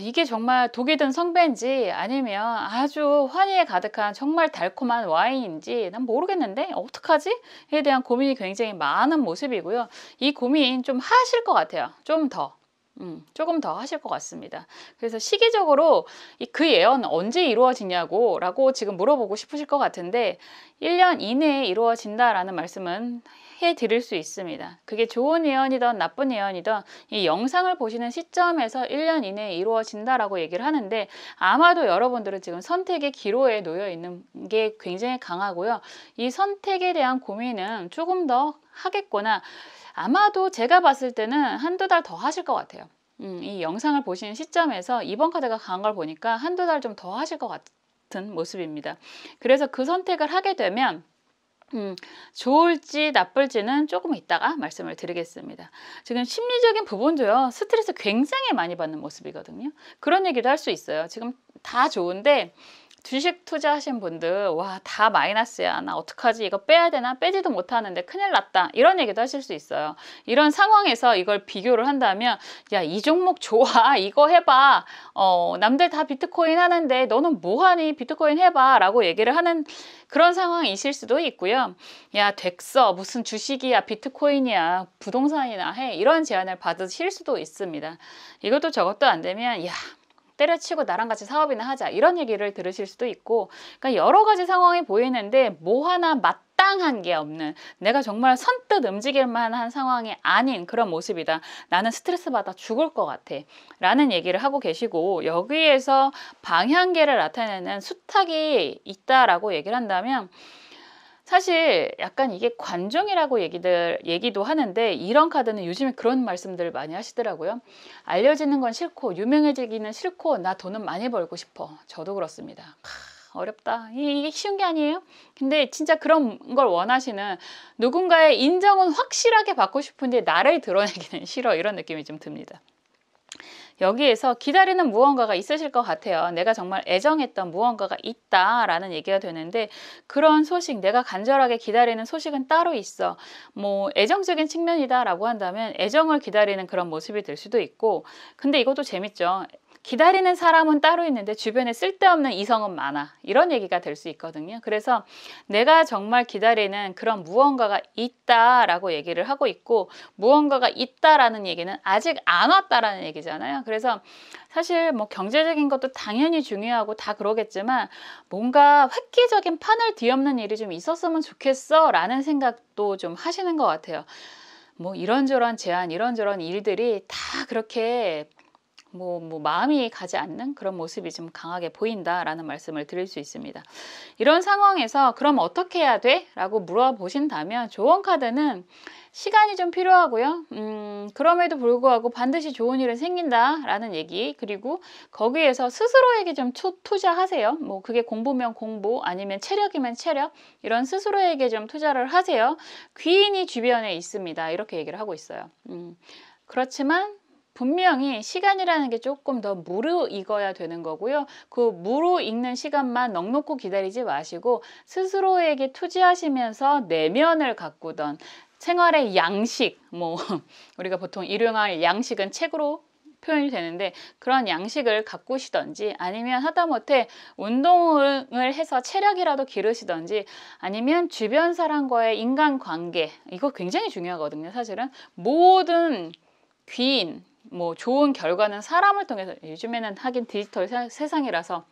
A: 이게 정말 독이 든 성배인지 아니면 아주 환희에 가득한 정말 달콤한 와인인지 난 모르겠는데 어떡하지? 에 대한 고민이 굉장히 많은 모습이고요. 이 고민 좀 하실 것 같아요. 조금 더 하실 것 같습니다. 그래서 시기적으로 그 예언 언제 이루어지냐고 라고 지금 물어보고 싶으실 것 같은데 1년 이내에 이루어진다라는 말씀은 해드릴 수 있습니다. 그게 좋은 예언이든 나쁜 예언이든 이 영상을 보시는 시점에서 1년 이내에 이루어진다라고 얘기를 하는데 아마도 여러분들은 지금 선택의 기로에 놓여 있는 게 굉장히 강하고요. 이 선택에 대한 고민은 조금 더 하겠거나 아마도 제가 봤을 때는 한두 달 더 하실 것 같아요. 이 영상을 보시는 시점에서 2번 카드가 강한 걸 보니까 한두 달 좀 더 하실 것 같은 모습입니다. 그래서 그 선택을 하게 되면 좋을지 나쁠지는 조금 이따가 말씀을 드리겠습니다. 지금 심리적인 부분도요. 스트레스 굉장히 많이 받는 모습이거든요. 그런 얘기도 할 수 있어요. 지금 다 좋은데 주식 투자하신 분들 와 다 마이너스야 나 어떡하지 이거 빼야 되나 빼지도 못하는데 큰일 났다 이런 얘기도 하실 수 있어요. 이런 상황에서 이걸 비교를 한다면 야 이 종목 좋아 이거 해봐 남들 다 비트코인 하는데 너는 뭐하니 비트코인 해봐 라고 얘기를 하는 그런 상황이실 수도 있고요. 야 됐어 무슨 주식이야 비트코인이야 부동산이나 해 이런 제안을 받으실 수도 있습니다. 이것도 저것도 안 되면 야 때려치고 나랑 같이 사업이나 하자 이런 얘기를 들으실 수도 있고 그러니까 여러 가지 상황이 보이는데 뭐 하나 마땅한 게 없는 내가 정말 선뜻 움직일 만한 상황이 아닌 그런 모습이다. 나는 스트레스 받아 죽을 것 같아 라는 얘기를 하고 계시고 여기에서 방향계를 나타내는 수탉이 있다라고 얘기를 한다면 사실 약간 이게 관종이라고 얘기도 하는데 이런 카드는 요즘에 그런 말씀들 많이 하시더라고요. 알려지는 건 싫고 유명해지기는 싫고 나 돈은 많이 벌고 싶어. 저도 그렇습니다. 어렵다. 이게 쉬운 게 아니에요. 근데 진짜 그런 걸 원하시는 누군가의 인정은 확실하게 받고 싶은데 나를 드러내기는 싫어. 이런 느낌이 좀 듭니다. 여기에서 기다리는 무언가가 있으실 것 같아요. 내가 정말 애정했던 무언가가 있다라는 얘기가 되는데 그런 소식, 내가 간절하게 기다리는 소식은 따로 있어. 뭐 애정적인 측면이다라고 한다면 애정을 기다리는 그런 모습이 될 수도 있고 근데 이것도 재밌죠. 기다리는 사람은 따로 있는데 주변에 쓸데없는 이성은 많아. 이런 얘기가 될 수 있거든요. 그래서 내가 정말 기다리는 그런 무언가가 있다라고 얘기를 하고 있고, 무언가가 있다라는 얘기는 아직 안 왔다라는 얘기잖아요. 그래서 사실 뭐 경제적인 것도 당연히 중요하고 다 그러겠지만, 뭔가 획기적인 판을 뒤엎는 일이 좀 있었으면 좋겠어 라는 생각도 좀 하시는 것 같아요. 뭐 이런저런 제안, 이런저런 일들이 다 그렇게 마음이 가지 않는 그런 모습이 좀 강하게 보인다라는 말씀을 드릴 수 있습니다. 이런 상황에서 그럼 어떻게 해야 돼? 라고 물어보신다면, 좋은 카드는 시간이 좀 필요하고요. 그럼에도 불구하고 반드시 좋은 일은 생긴다라는 얘기, 그리고 거기에서 스스로에게 좀 투자하세요. 뭐 그게 공부면 공부, 아니면 체력이면 체력, 이런 스스로에게 좀 투자를 하세요. 귀인이 주변에 있습니다. 이렇게 얘기를 하고 있어요. 그렇지만 분명히 시간이라는 게 조금 더 무르익어야 되는 거고요. 그 무르익는 시간만 넋놓고 기다리지 마시고 스스로에게 투자하시면서 내면을 가꾸던 생활의 양식, 우리가 보통 일용할 양식은 책으로 표현이 되는데, 그런 양식을 가꾸시던지, 아니면 하다못해 운동을 해서 체력이라도 기르시던지, 아니면 주변 사람과의 인간관계, 이거 굉장히 중요하거든요. 사실은 모든 귀인, 좋은 결과는 사람을 통해서, 요즘에는 하긴 디지털 세상이라서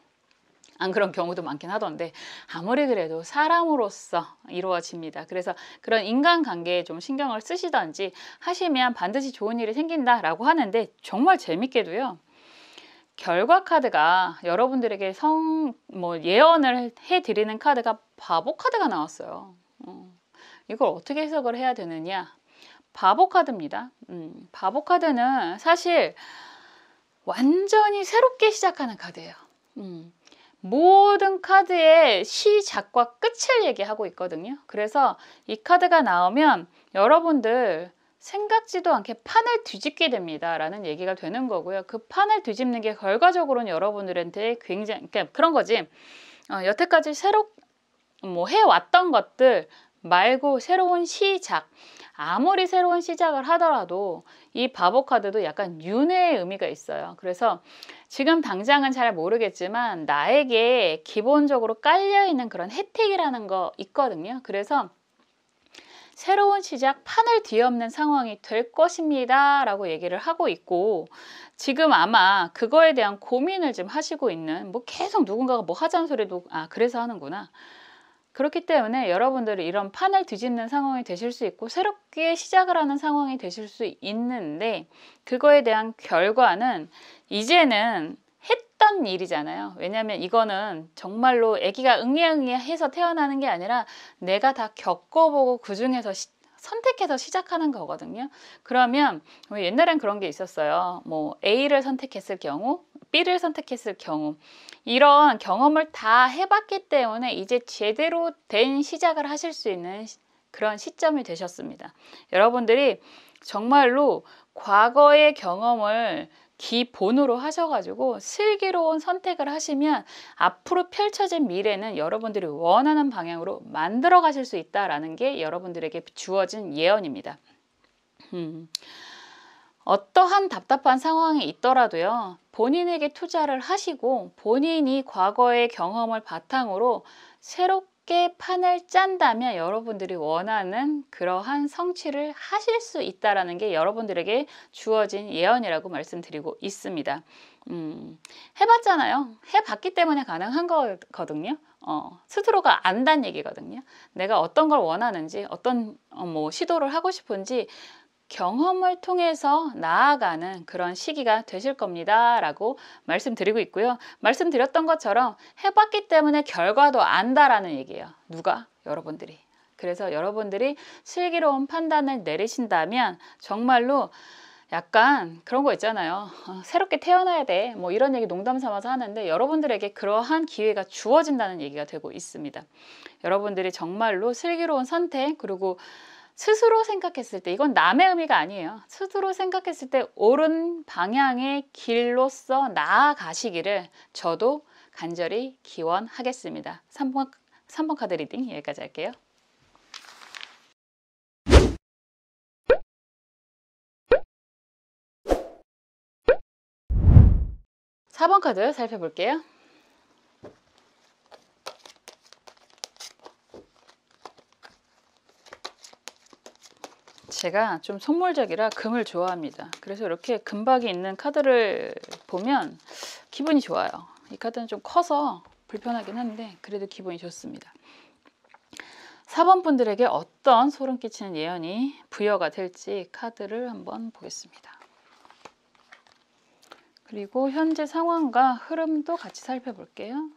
A: 안 그런 경우도 많긴 하던데, 아무리 그래도 사람으로서 이루어집니다. 그래서 그런 인간관계에 좀 신경을 쓰시던지 하시면 반드시 좋은 일이 생긴다라고 하는데, 정말 재밌게도요, 결과 카드가 여러분들에게 예언을 해드리는 카드가 바보 카드가 나왔어요. 이걸 어떻게 해석을 해야 되느냐? 바보 카드입니다. 바보 카드는 사실 완전히 새롭게 시작하는 카드예요. 모든 카드의 시작과 끝을 얘기하고 있거든요. 그래서 이 카드가 나오면 여러분들 생각지도 않게 판을 뒤집게 됩니다 라는 얘기가 되는 거고요. 그 판을 뒤집는 게 결과적으로는 여러분들한테 굉장히, 그러니까 그런 거지, 여태까지 해왔던 것들 말고 새로운 시작, 아무리 새로운 시작을 하더라도 이 바보 카드도 약간 윤회의 의미가 있어요. 그래서 지금 당장은 잘 모르겠지만 나에게 기본적으로 깔려있는 그런 혜택이라는 거 있거든요. 그래서 새로운 시작, 판을 뒤엎는 상황이 될 것입니다 라고 얘기를 하고 있고, 지금 아마 그거에 대한 고민을 좀 하시고 있는, 계속 누군가가 하자는 소리도 그래서 하는구나, 그렇기 때문에 여러분들이 이런 판을 뒤집는 상황이 되실 수 있고 새롭게 시작을 하는 상황이 되실 수 있는데, 그거에 대한 결과는 이제는 했던 일이잖아요. 왜냐하면 이거는 정말로 아기가 응애응애해서 태어나는 게 아니라 내가 다 겪어보고 그 중에서 선택해서 시작하는 거거든요. 그러면 옛날엔 그런 게 있었어요. A를 선택했을 경우, B를 선택했을 경우, 이런 경험을 다 해봤기 때문에 이제 제대로 된 시작을 하실 수 있는 그런 시점이 되셨습니다. 여러분들이 정말로 과거의 경험을 기본으로 하셔가지고 슬기로운 선택을 하시면 앞으로 펼쳐진 미래는 여러분들이 원하는 방향으로 만들어 가실 수 있다라는 게 여러분들에게 주어진 예언입니다. 어떠한 답답한 상황이 있더라도요, 본인에게 투자를 하시고 본인이 과거의 경험을 바탕으로 새롭게 판을 짠다면 여러분들이 원하는 그러한 성취를 하실 수 있다는 게 여러분들에게 주어진 예언이라고 말씀드리고 있습니다. 해봤잖아요. 해봤기 때문에 가능한 거거든요. 스스로가 안다는 얘기거든요. 내가 어떤 걸 원하는지, 어떤 시도를 하고 싶은지 경험을 통해서 나아가는 그런 시기가 되실 겁니다 라고 말씀드리고 있고요. 말씀드렸던 것처럼 해봤기 때문에 결과도 안다라는 얘기예요. 누가? 여러분들이. 그래서 여러분들이 슬기로운 판단을 내리신다면 정말로 약간 그런 거 있잖아요. 새롭게 태어나야 돼. 이런 얘기 농담 삼아서 하는데 여러분들에게 그러한 기회가 주어진다는 얘기가 되고 있습니다. 여러분들이 정말로 슬기로운 선택, 그리고 스스로 생각했을 때, 이건 남의 의미가 아니에요. 스스로 생각했을 때 옳은 방향의 길로서 나아가시기를 저도 간절히 기원하겠습니다. 3번 카드 리딩 여기까지 할게요. 4번 카드 살펴볼게요. 제가 좀 속물적이라 금을 좋아합니다. 그래서 이렇게 금박이 있는 카드를 보면 기분이 좋아요. 이 카드는 좀 커서 불편하긴 한데 그래도 기분이 좋습니다. 4번 분들에게 어떤 소름 끼치는 예언이 부여가 될지 카드를 한번 보겠습니다. 그리고 현재 상황과 흐름도 같이 살펴볼게요.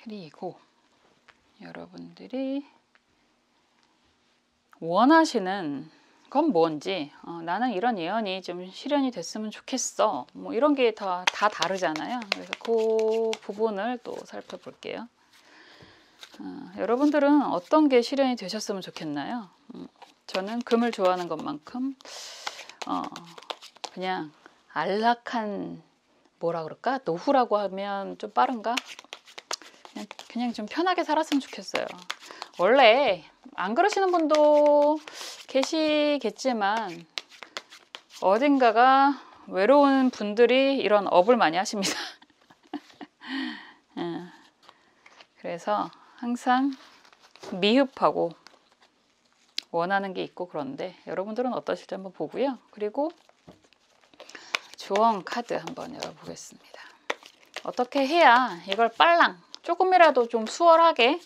A: 그리고 여러분들이 원하시는 건 뭔지, 나는 이런 예언이 좀 실현이 됐으면 좋겠어, 뭐 이런 게 다 다르잖아요. 그래서 그 부분을 또 살펴볼게요. 여러분들은 어떤 게 실현이 되셨으면 좋겠나요? 저는 금을 좋아하는 것만큼 그냥 안락한, 뭐라 그럴까? 노후라고 하면 좀 빠른가? 그냥 좀 편하게 살았으면 좋겠어요. 원래 안 그러시는 분도 계시겠지만 어딘가가 외로운 분들이 이런 업을 많이 하십니다. 그래서 항상 미흡하고 원하는 게 있고 그런데 여러분들은 어떠실지 한번 보고요. 그리고 조언 카드 한번 열어보겠습니다. 어떻게 해야 이걸 빨랑 조금이라도 좀 수월하게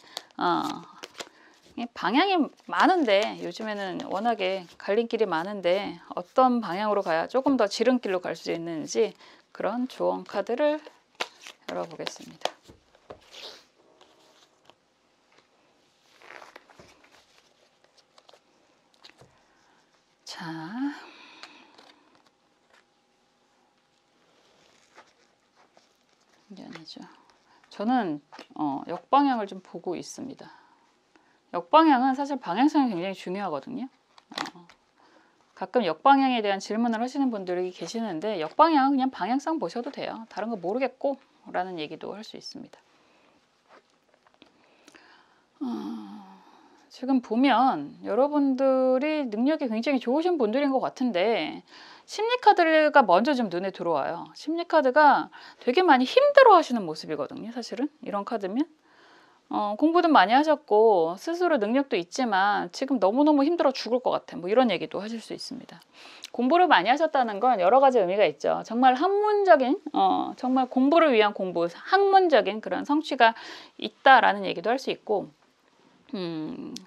A: 방향이 많은데 요즘에는 워낙에 갈림길이 많은데 어떤 방향으로 가야 조금 더 지름길로 갈 수 있는지 그런 조언 카드를 열어보겠습니다. 자, 이게 아니죠. 저는 역방향을 좀 보고 있습니다. 역방향은 사실 방향성이 굉장히 중요하거든요. 가끔 역방향에 대한 질문을 하시는 분들이 계시는데 역방향은 그냥 방향성 보셔도 돼요. 다른 거 모르겠고 라는 얘기도 할 수 있습니다. 지금 보면 여러분들이 능력이 굉장히 좋으신 분들인 것 같은데 심리카드가 먼저 좀 눈에 들어와요. 심리카드가 되게 많이 힘들어 하시는 모습이거든요. 사실은 이런 카드면 공부도 많이 하셨고 스스로 능력도 있지만 지금 너무너무 힘들어 죽을 것 같아, 뭐 이런 얘기도 하실 수 있습니다. 공부를 많이 하셨다는 건 여러 가지 의미가 있죠. 정말 학문적인 정말 공부를 위한 공부, 학문적인 그런 성취가 있다라는 얘기도 할 수 있고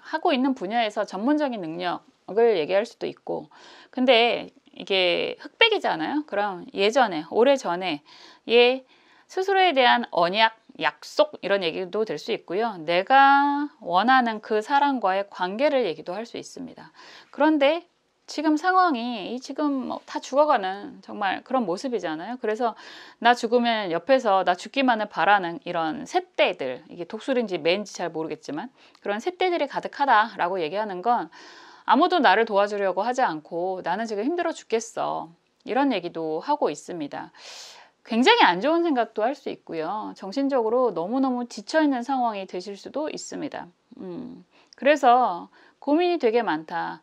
A: 하고 있는 분야에서 전문적인 능력을 얘기할 수도 있고, 근데 이게 흑백이잖아요. 그럼 예전에, 오래전에 얘 스스로에 대한 언약, 약속 이런 얘기도 될 수 있고요. 내가 원하는 그 사람과의 관계를 얘기도 할 수 있습니다. 그런데 지금 상황이 지금 다 죽어가는 정말 그런 모습이잖아요. 그래서 나 죽으면 옆에서 나 죽기만을 바라는 이런 쇳대들, 이게 독수리인지 매인지 잘 모르겠지만 그런 쇳대들이 가득하다라고 얘기하는 건 아무도 나를 도와주려고 하지 않고 나는 지금 힘들어 죽겠어, 이런 얘기도 하고 있습니다. 굉장히 안 좋은 생각도 할 수 있고요. 정신적으로 너무너무 지쳐있는 상황이 되실 수도 있습니다. 그래서 고민이 되게 많다.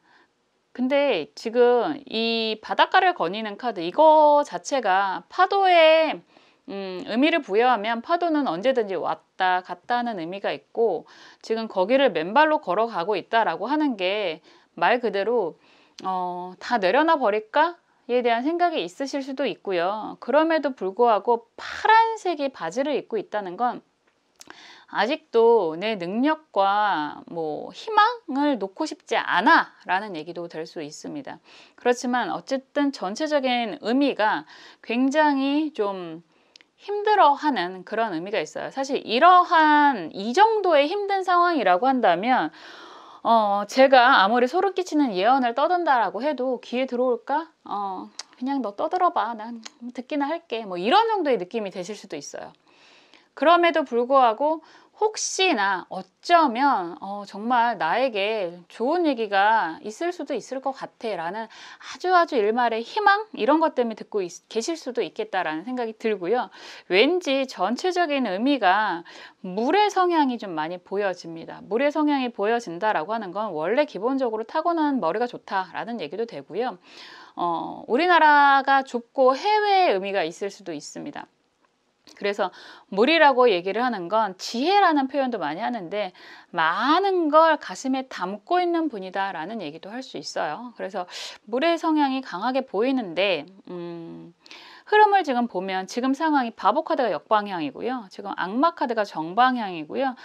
A: 근데 지금 이 바닷가를 거니는 카드, 이거 자체가 파도에 의미를 부여하면 파도는 언제든지 왔다 갔다 하는 의미가 있고, 지금 거기를 맨발로 걸어가고 있다라고 하는 게 말 그대로 다 내려놔 버릴까? 에 대한 생각이 있으실 수도 있고요. 그럼에도 불구하고 파란색의 바지를 입고 있다는 건 아직도 내 능력과 뭐 희망을 놓고 싶지 않아 라는 얘기도 될 수 있습니다. 그렇지만 어쨌든 전체적인 의미가 굉장히 좀 힘들어하는 그런 의미가 있어요. 사실 이러한 이 정도의 힘든 상황이라고 한다면 제가 아무리 소름 끼치는 예언을 떠든다라고 해도 귀에 들어올까? 그냥 너 떠들어봐, 난 듣기나 할게, 뭐 이런 정도의 느낌이 되실 수도 있어요. 그럼에도 불구하고 혹시나 어쩌면 정말 나에게 좋은 얘기가 있을 수도 있을 것 같아 라는 아주 일말의 희망 이런 것 때문에 듣고 계실 수도 있겠다라는 생각이 들고요. 왠지 전체적인 의미가 물의 성향이 좀 많이 보여집니다. 물의 성향이 보여진다라고 하는 건 원래 기본적으로 타고난 머리가 좋다라는 얘기도 되고요. 우리나라가 좁고 해외의 의미가 있을 수도 있습니다. 그래서 물이라고 얘기를 하는 건 지혜라는 표현도 많이 하는데 많은 걸 가슴에 담고 있는 분이다 라는 얘기도 할 수 있어요. 그래서 물의 성향이 강하게 보이는데 흐름을 지금 보면 지금 상황이 바보 카드가 역방향이고요. 지금 악마 카드가 정방향이고요.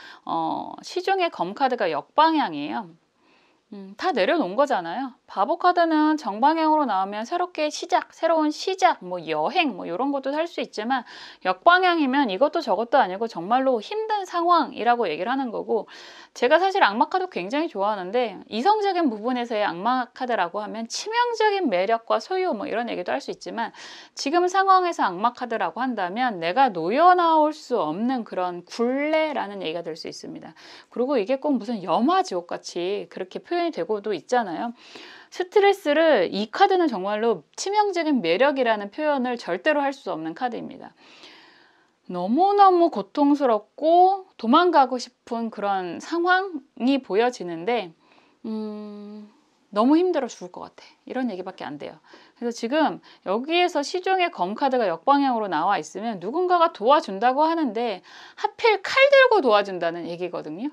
A: 시중의 검 카드가 역방향이에요. 다 내려놓은 거잖아요. 바보 카드는 정방향으로 나오면 새롭게 새로운 시작, 뭐 여행, 뭐 이런 것도 할 수 있지만 역방향이면 이것도 저것도 아니고 정말로 힘든 상황이라고 얘기를 하는 거고, 제가 사실 악마 카드 굉장히 좋아하는데 이성적인 부분에서의 악마 카드라고 하면 치명적인 매력과 소유 뭐 이런 얘기도 할 수 있지만 지금 상황에서 악마 카드라고 한다면 내가 놓여나올 수 없는 그런 굴레라는 얘기가 될 수 있습니다. 그리고 이게 꼭 무슨 염화지옥 같이 그렇게 표현이 되고도 있잖아요. 스트레스를 이 카드는 정말로 치명적인 매력이라는 표현을 절대로 할 수 없는 카드입니다. 너무너무 고통스럽고 도망가고 싶은 그런 상황이 보여지는데 너무 힘들어 죽을 것 같아. 이런 얘기밖에 안 돼요. 그래서 지금 여기에서 시중의 검카드가 역방향으로 나와 있으면 누군가가 도와준다고 하는데 하필 칼 들고 도와준다는 얘기거든요.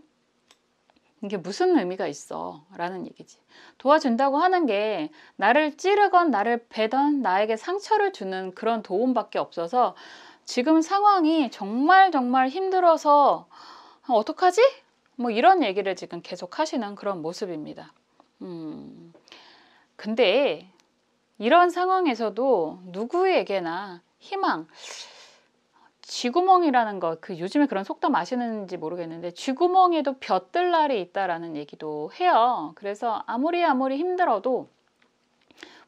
A: 이게 무슨 의미가 있어 라는 얘기지. 도와준다고 하는 게 나를 찌르건 나를 베던 나에게 상처를 주는 그런 도움밖에 없어서 지금 상황이 정말 힘들어서 어떡하지? 뭐 이런 얘기를 지금 계속 하시는 그런 모습입니다. 근데 이런 상황에서도 누구에게나 희망, 쥐구멍이라는 거, 요즘에 그런 속담 아시는지 모르겠는데 쥐구멍에도 벼뜰 날이 있다라는 얘기도 해요. 그래서 아무리 힘들어도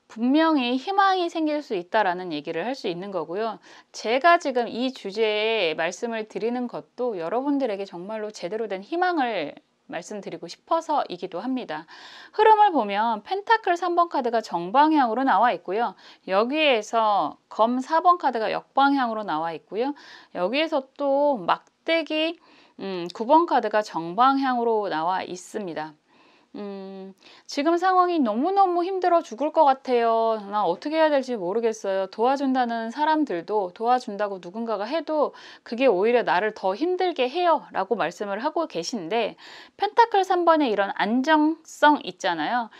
A: 분명히 희망이 생길 수 있다라는 얘기를 할 수 있는 거고요. 제가 지금 이 주제에 말씀을 드리는 것도 여러분들에게 정말로 제대로 된 희망을 말씀드리고 싶어서이기도 합니다. 흐름을 보면 펜타클 3번 카드가 정방향으로 나와 있고요. 여기에서 검 4번 카드가 역방향으로 나와 있고요. 여기에서 또 막대기 9번 카드가 정방향으로 나와 있습니다. 지금 상황이 너무너무 힘들어 죽을 것 같아요. 나 어떻게 해야 될지 모르겠어요. 도와준다는 사람들도 도와준다고 누군가가 해도 그게 오히려 나를 더 힘들게 해요 라고 말씀을 하고 계신데 펜타클 3번에 이런 안정성 있잖아요.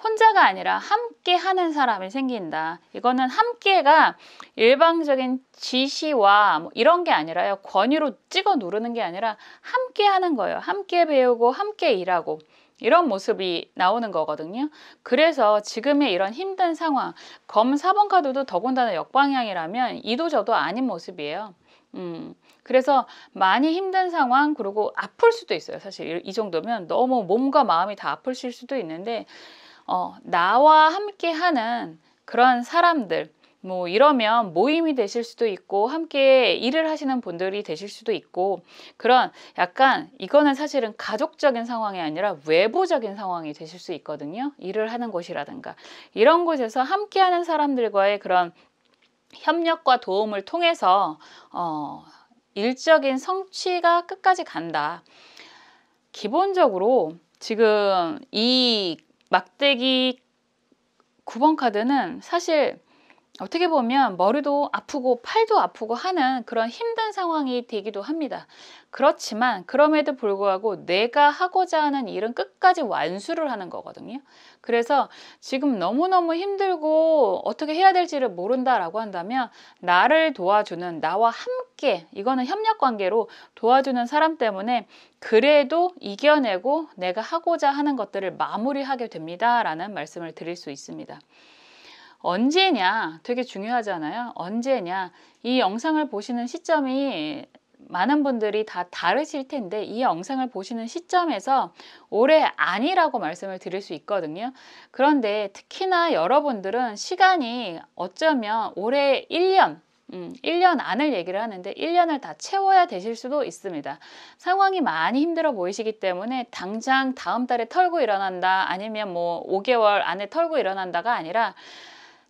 A: 혼자가 아니라 함께 하는 사람이 생긴다. 이거는 함께가 일방적인 지시와 뭐 이런 게 아니라요. 권위로 찍어 누르는 게 아니라 함께 하는 거예요. 함께 배우고 함께 일하고 이런 모습이 나오는 거거든요. 그래서 지금의 이런 힘든 상황, 검 4번 카드도 더군다나 역방향이라면 이도 저도 아닌 모습이에요. 그래서 많이 힘든 상황, 그리고 아플 수도 있어요. 사실 이 정도면 너무 몸과 마음이 다 아프실 수도 있는데 나와 함께 하는 그런 사람들, 뭐 이러면 모임이 되실 수도 있고 함께 일을 하시는 분들이 되실 수도 있고 그런 약간 이거는 사실은 가족적인 상황이 아니라 외부적인 상황이 되실 수 있거든요. 일을 하는 곳이라든가 이런 곳에서 함께하는 사람들과의 그런 협력과 도움을 통해서 일적인 성취가 끝까지 간다. 기본적으로 지금 이 막대기 9번 카드는 사실 어떻게 보면 머리도 아프고 팔도 아프고 하는 그런 힘든 상황이 되기도 합니다. 그렇지만 그럼에도 불구하고 내가 하고자 하는 일은 끝까지 완수를 하는 거거든요. 그래서 지금 너무너무 힘들고 어떻게 해야 될지를 모른다라고 한다면 나를 도와주는 나와 함께 이거는 협력관계로 도와주는 사람 때문에 그래도 이겨내고 내가 하고자 하는 것들을 마무리하게 됩니다. 라는 말씀을 드릴 수 있습니다. 언제냐 되게 중요하잖아요. 언제냐 이 영상을 보시는 시점이 많은 분들이 다 다르실 텐데 이 영상을 보시는 시점에서 올해 아니라고 말씀을 드릴 수 있거든요. 그런데 특히나 여러분들은 시간이 어쩌면 올해 1년 1년 안을 얘기를 하는데 1년을 다 채워야 되실 수도 있습니다. 상황이 많이 힘들어 보이시기 때문에 당장 다음 달에 털고 일어난다, 아니면 뭐 5개월 안에 털고 일어난다가 아니라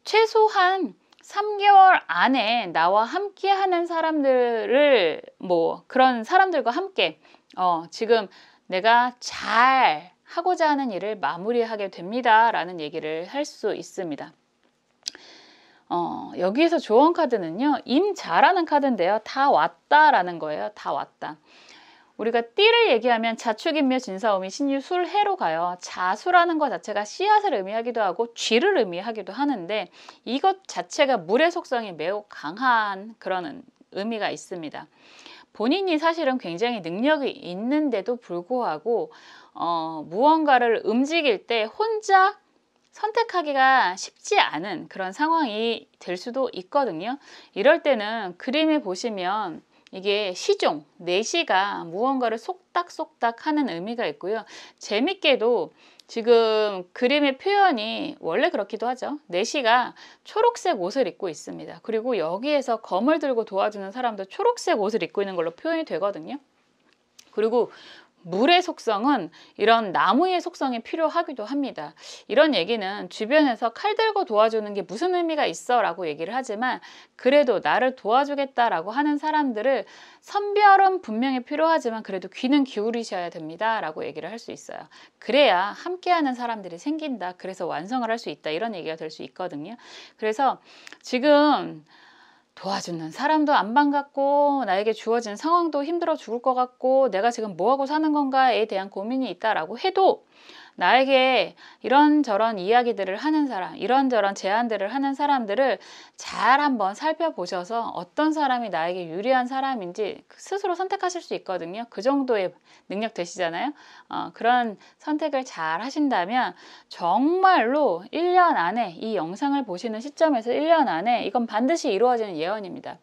A: 최소한 3개월 안에 나와 함께 하는 사람들을, 뭐 그런 사람들과 함께 지금 내가 잘 하고자 하는 일을 마무리하게 됩니다 라는 얘기를 할 수 있습니다. 여기에서 조언 카드는요, 임자라는 카드인데요, 다 왔다라는 거예요. 다 왔다. 우리가 띠를 얘기하면 자축인묘 진사오미 신유 술해로 가요. 자수라는 것 자체가 씨앗을 의미하기도 하고 쥐를 의미하기도 하는데, 이것 자체가 물의 속성이 매우 강한 그런 의미가 있습니다. 본인이 사실은 굉장히 능력이 있는데도 불구하고 무언가를 움직일 때 혼자 선택하기가 쉽지 않은 그런 상황이 될 수도 있거든요. 이럴 때는 그림에 보시면 이게 시종, 내시가 무언가를 속닥속닥 하는 의미가 있고요. 재밌게도 지금 그림의 표현이 원래 그렇기도 하죠. 내시가 초록색 옷을 입고 있습니다. 그리고 여기에서 검을 들고 도와주는 사람도 초록색 옷을 입고 있는 걸로 표현이 되거든요. 그리고 물의 속성은 이런 나무의 속성이 필요하기도 합니다. 이런 얘기는 주변에서 칼 들고 도와주는 게 무슨 의미가 있어 라고 얘기를 하지만, 그래도 나를 도와주겠다라고 하는 사람들을 선별은 분명히 필요하지만 그래도 귀는 기울이셔야 됩니다 라고 얘기를 할 수 있어요. 그래야 함께하는 사람들이 생긴다, 그래서 완성을 할 수 있다, 이런 얘기가 될 수 있거든요. 그래서 지금 도와주는 사람도 안 반갑고, 나에게 주어진 상황도 힘들어 죽을 것 같고, 내가 지금 뭐하고 사는 건가에 대한 고민이 있다라고 해도, 나에게 이런저런 이야기들을 하는 사람, 이런저런 제안들을 하는 사람들을 잘 한번 살펴보셔서 어떤 사람이 나에게 유리한 사람인지 스스로 선택하실 수 있거든요. 그 정도의 능력 되시잖아요. 그런 선택을 잘 하신다면 정말로 1년 안에, 이 영상을 보시는 시점에서 1년 안에 이건 반드시 이루어지는 예언입니다.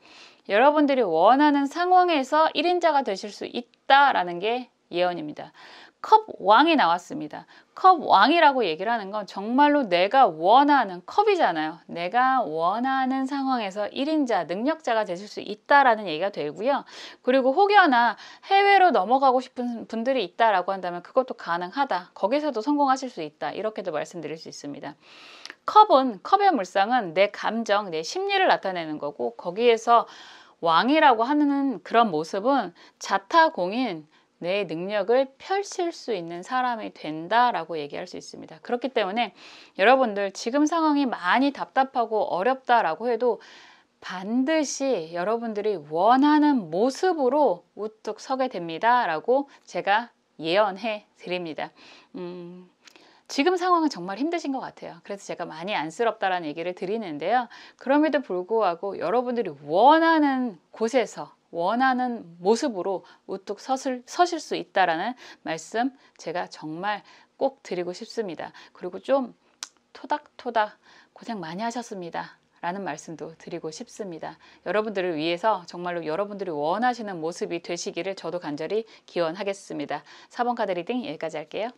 A: 여러분들이 원하는 상황에서 1인자가 되실 수 있다라는 게 예언입니다. 컵 왕이 나왔습니다. 컵 왕이라고 얘기를 하는 건 정말로 내가 원하는, 컵이잖아요. 내가 원하는 상황에서 1인자, 능력자가 되실 수 있다라는 얘기가 되고요. 그리고 혹여나 해외로 넘어가고 싶은 분들이 있다라고 한다면 그것도 가능하다. 거기서도 성공하실 수 있다. 이렇게도 말씀드릴 수 있습니다. 컵의 물상은 내 감정, 내 심리를 나타내는 거고, 거기에서 왕이라고 하는 그런 모습은 자타공인, 내 능력을 펼칠 수 있는 사람이 된다라고 얘기할 수 있습니다. 그렇기 때문에 여러분들 지금 상황이 많이 답답하고 어렵다라고 해도 반드시 여러분들이 원하는 모습으로 우뚝 서게 됩니다 라고 제가 예언해 드립니다. 지금 상황은 정말 힘드신 것 같아요. 그래서 제가 많이 안쓰럽다라는 얘기를 드리는데요. 그럼에도 불구하고 여러분들이 원하는 곳에서 원하는 모습으로 우뚝 서실 수 있다라는 말씀 제가 정말 꼭 드리고 싶습니다. 그리고 좀 토닥토닥 고생 많이 하셨습니다 라는 말씀도 드리고 싶습니다. 여러분들을 위해서 정말로 여러분들이 원하시는 모습이 되시기를 저도 간절히 기원하겠습니다. 4번 카드 리딩 여기까지 할게요.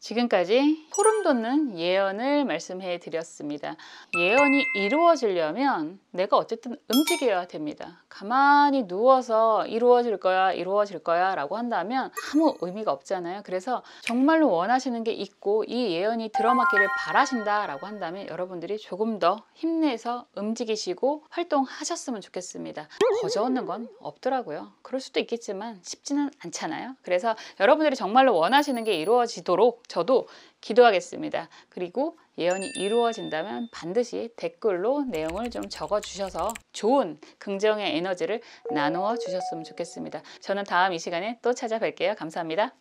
A: 지금까지 소름 돋는 예언을 말씀해 드렸습니다. 예언이 이루어지려면 내가 어쨌든 움직여야 됩니다. 가만히 누워서 이루어질 거야 라고 한다면 아무 의미가 없잖아요. 그래서 정말로 원하시는 게 있고 이 예언이 들어맞기를 바라신다 라고 한다면 여러분들이 조금 더 힘내서 움직이시고 활동하셨으면 좋겠습니다. 거저 얻는 건 없더라고요. 그럴 수도 있겠지만 쉽지는 않잖아요. 그래서 여러분들이 정말로 원하시는 게 이루어지도록 저도 기도하겠습니다. 그리고 예언이 이루어진다면 반드시 댓글로 내용을 좀 적어주셔서 좋은 긍정의 에너지를 나누어 주셨으면 좋겠습니다. 저는 다음 이 시간에 또 찾아뵐게요. 감사합니다.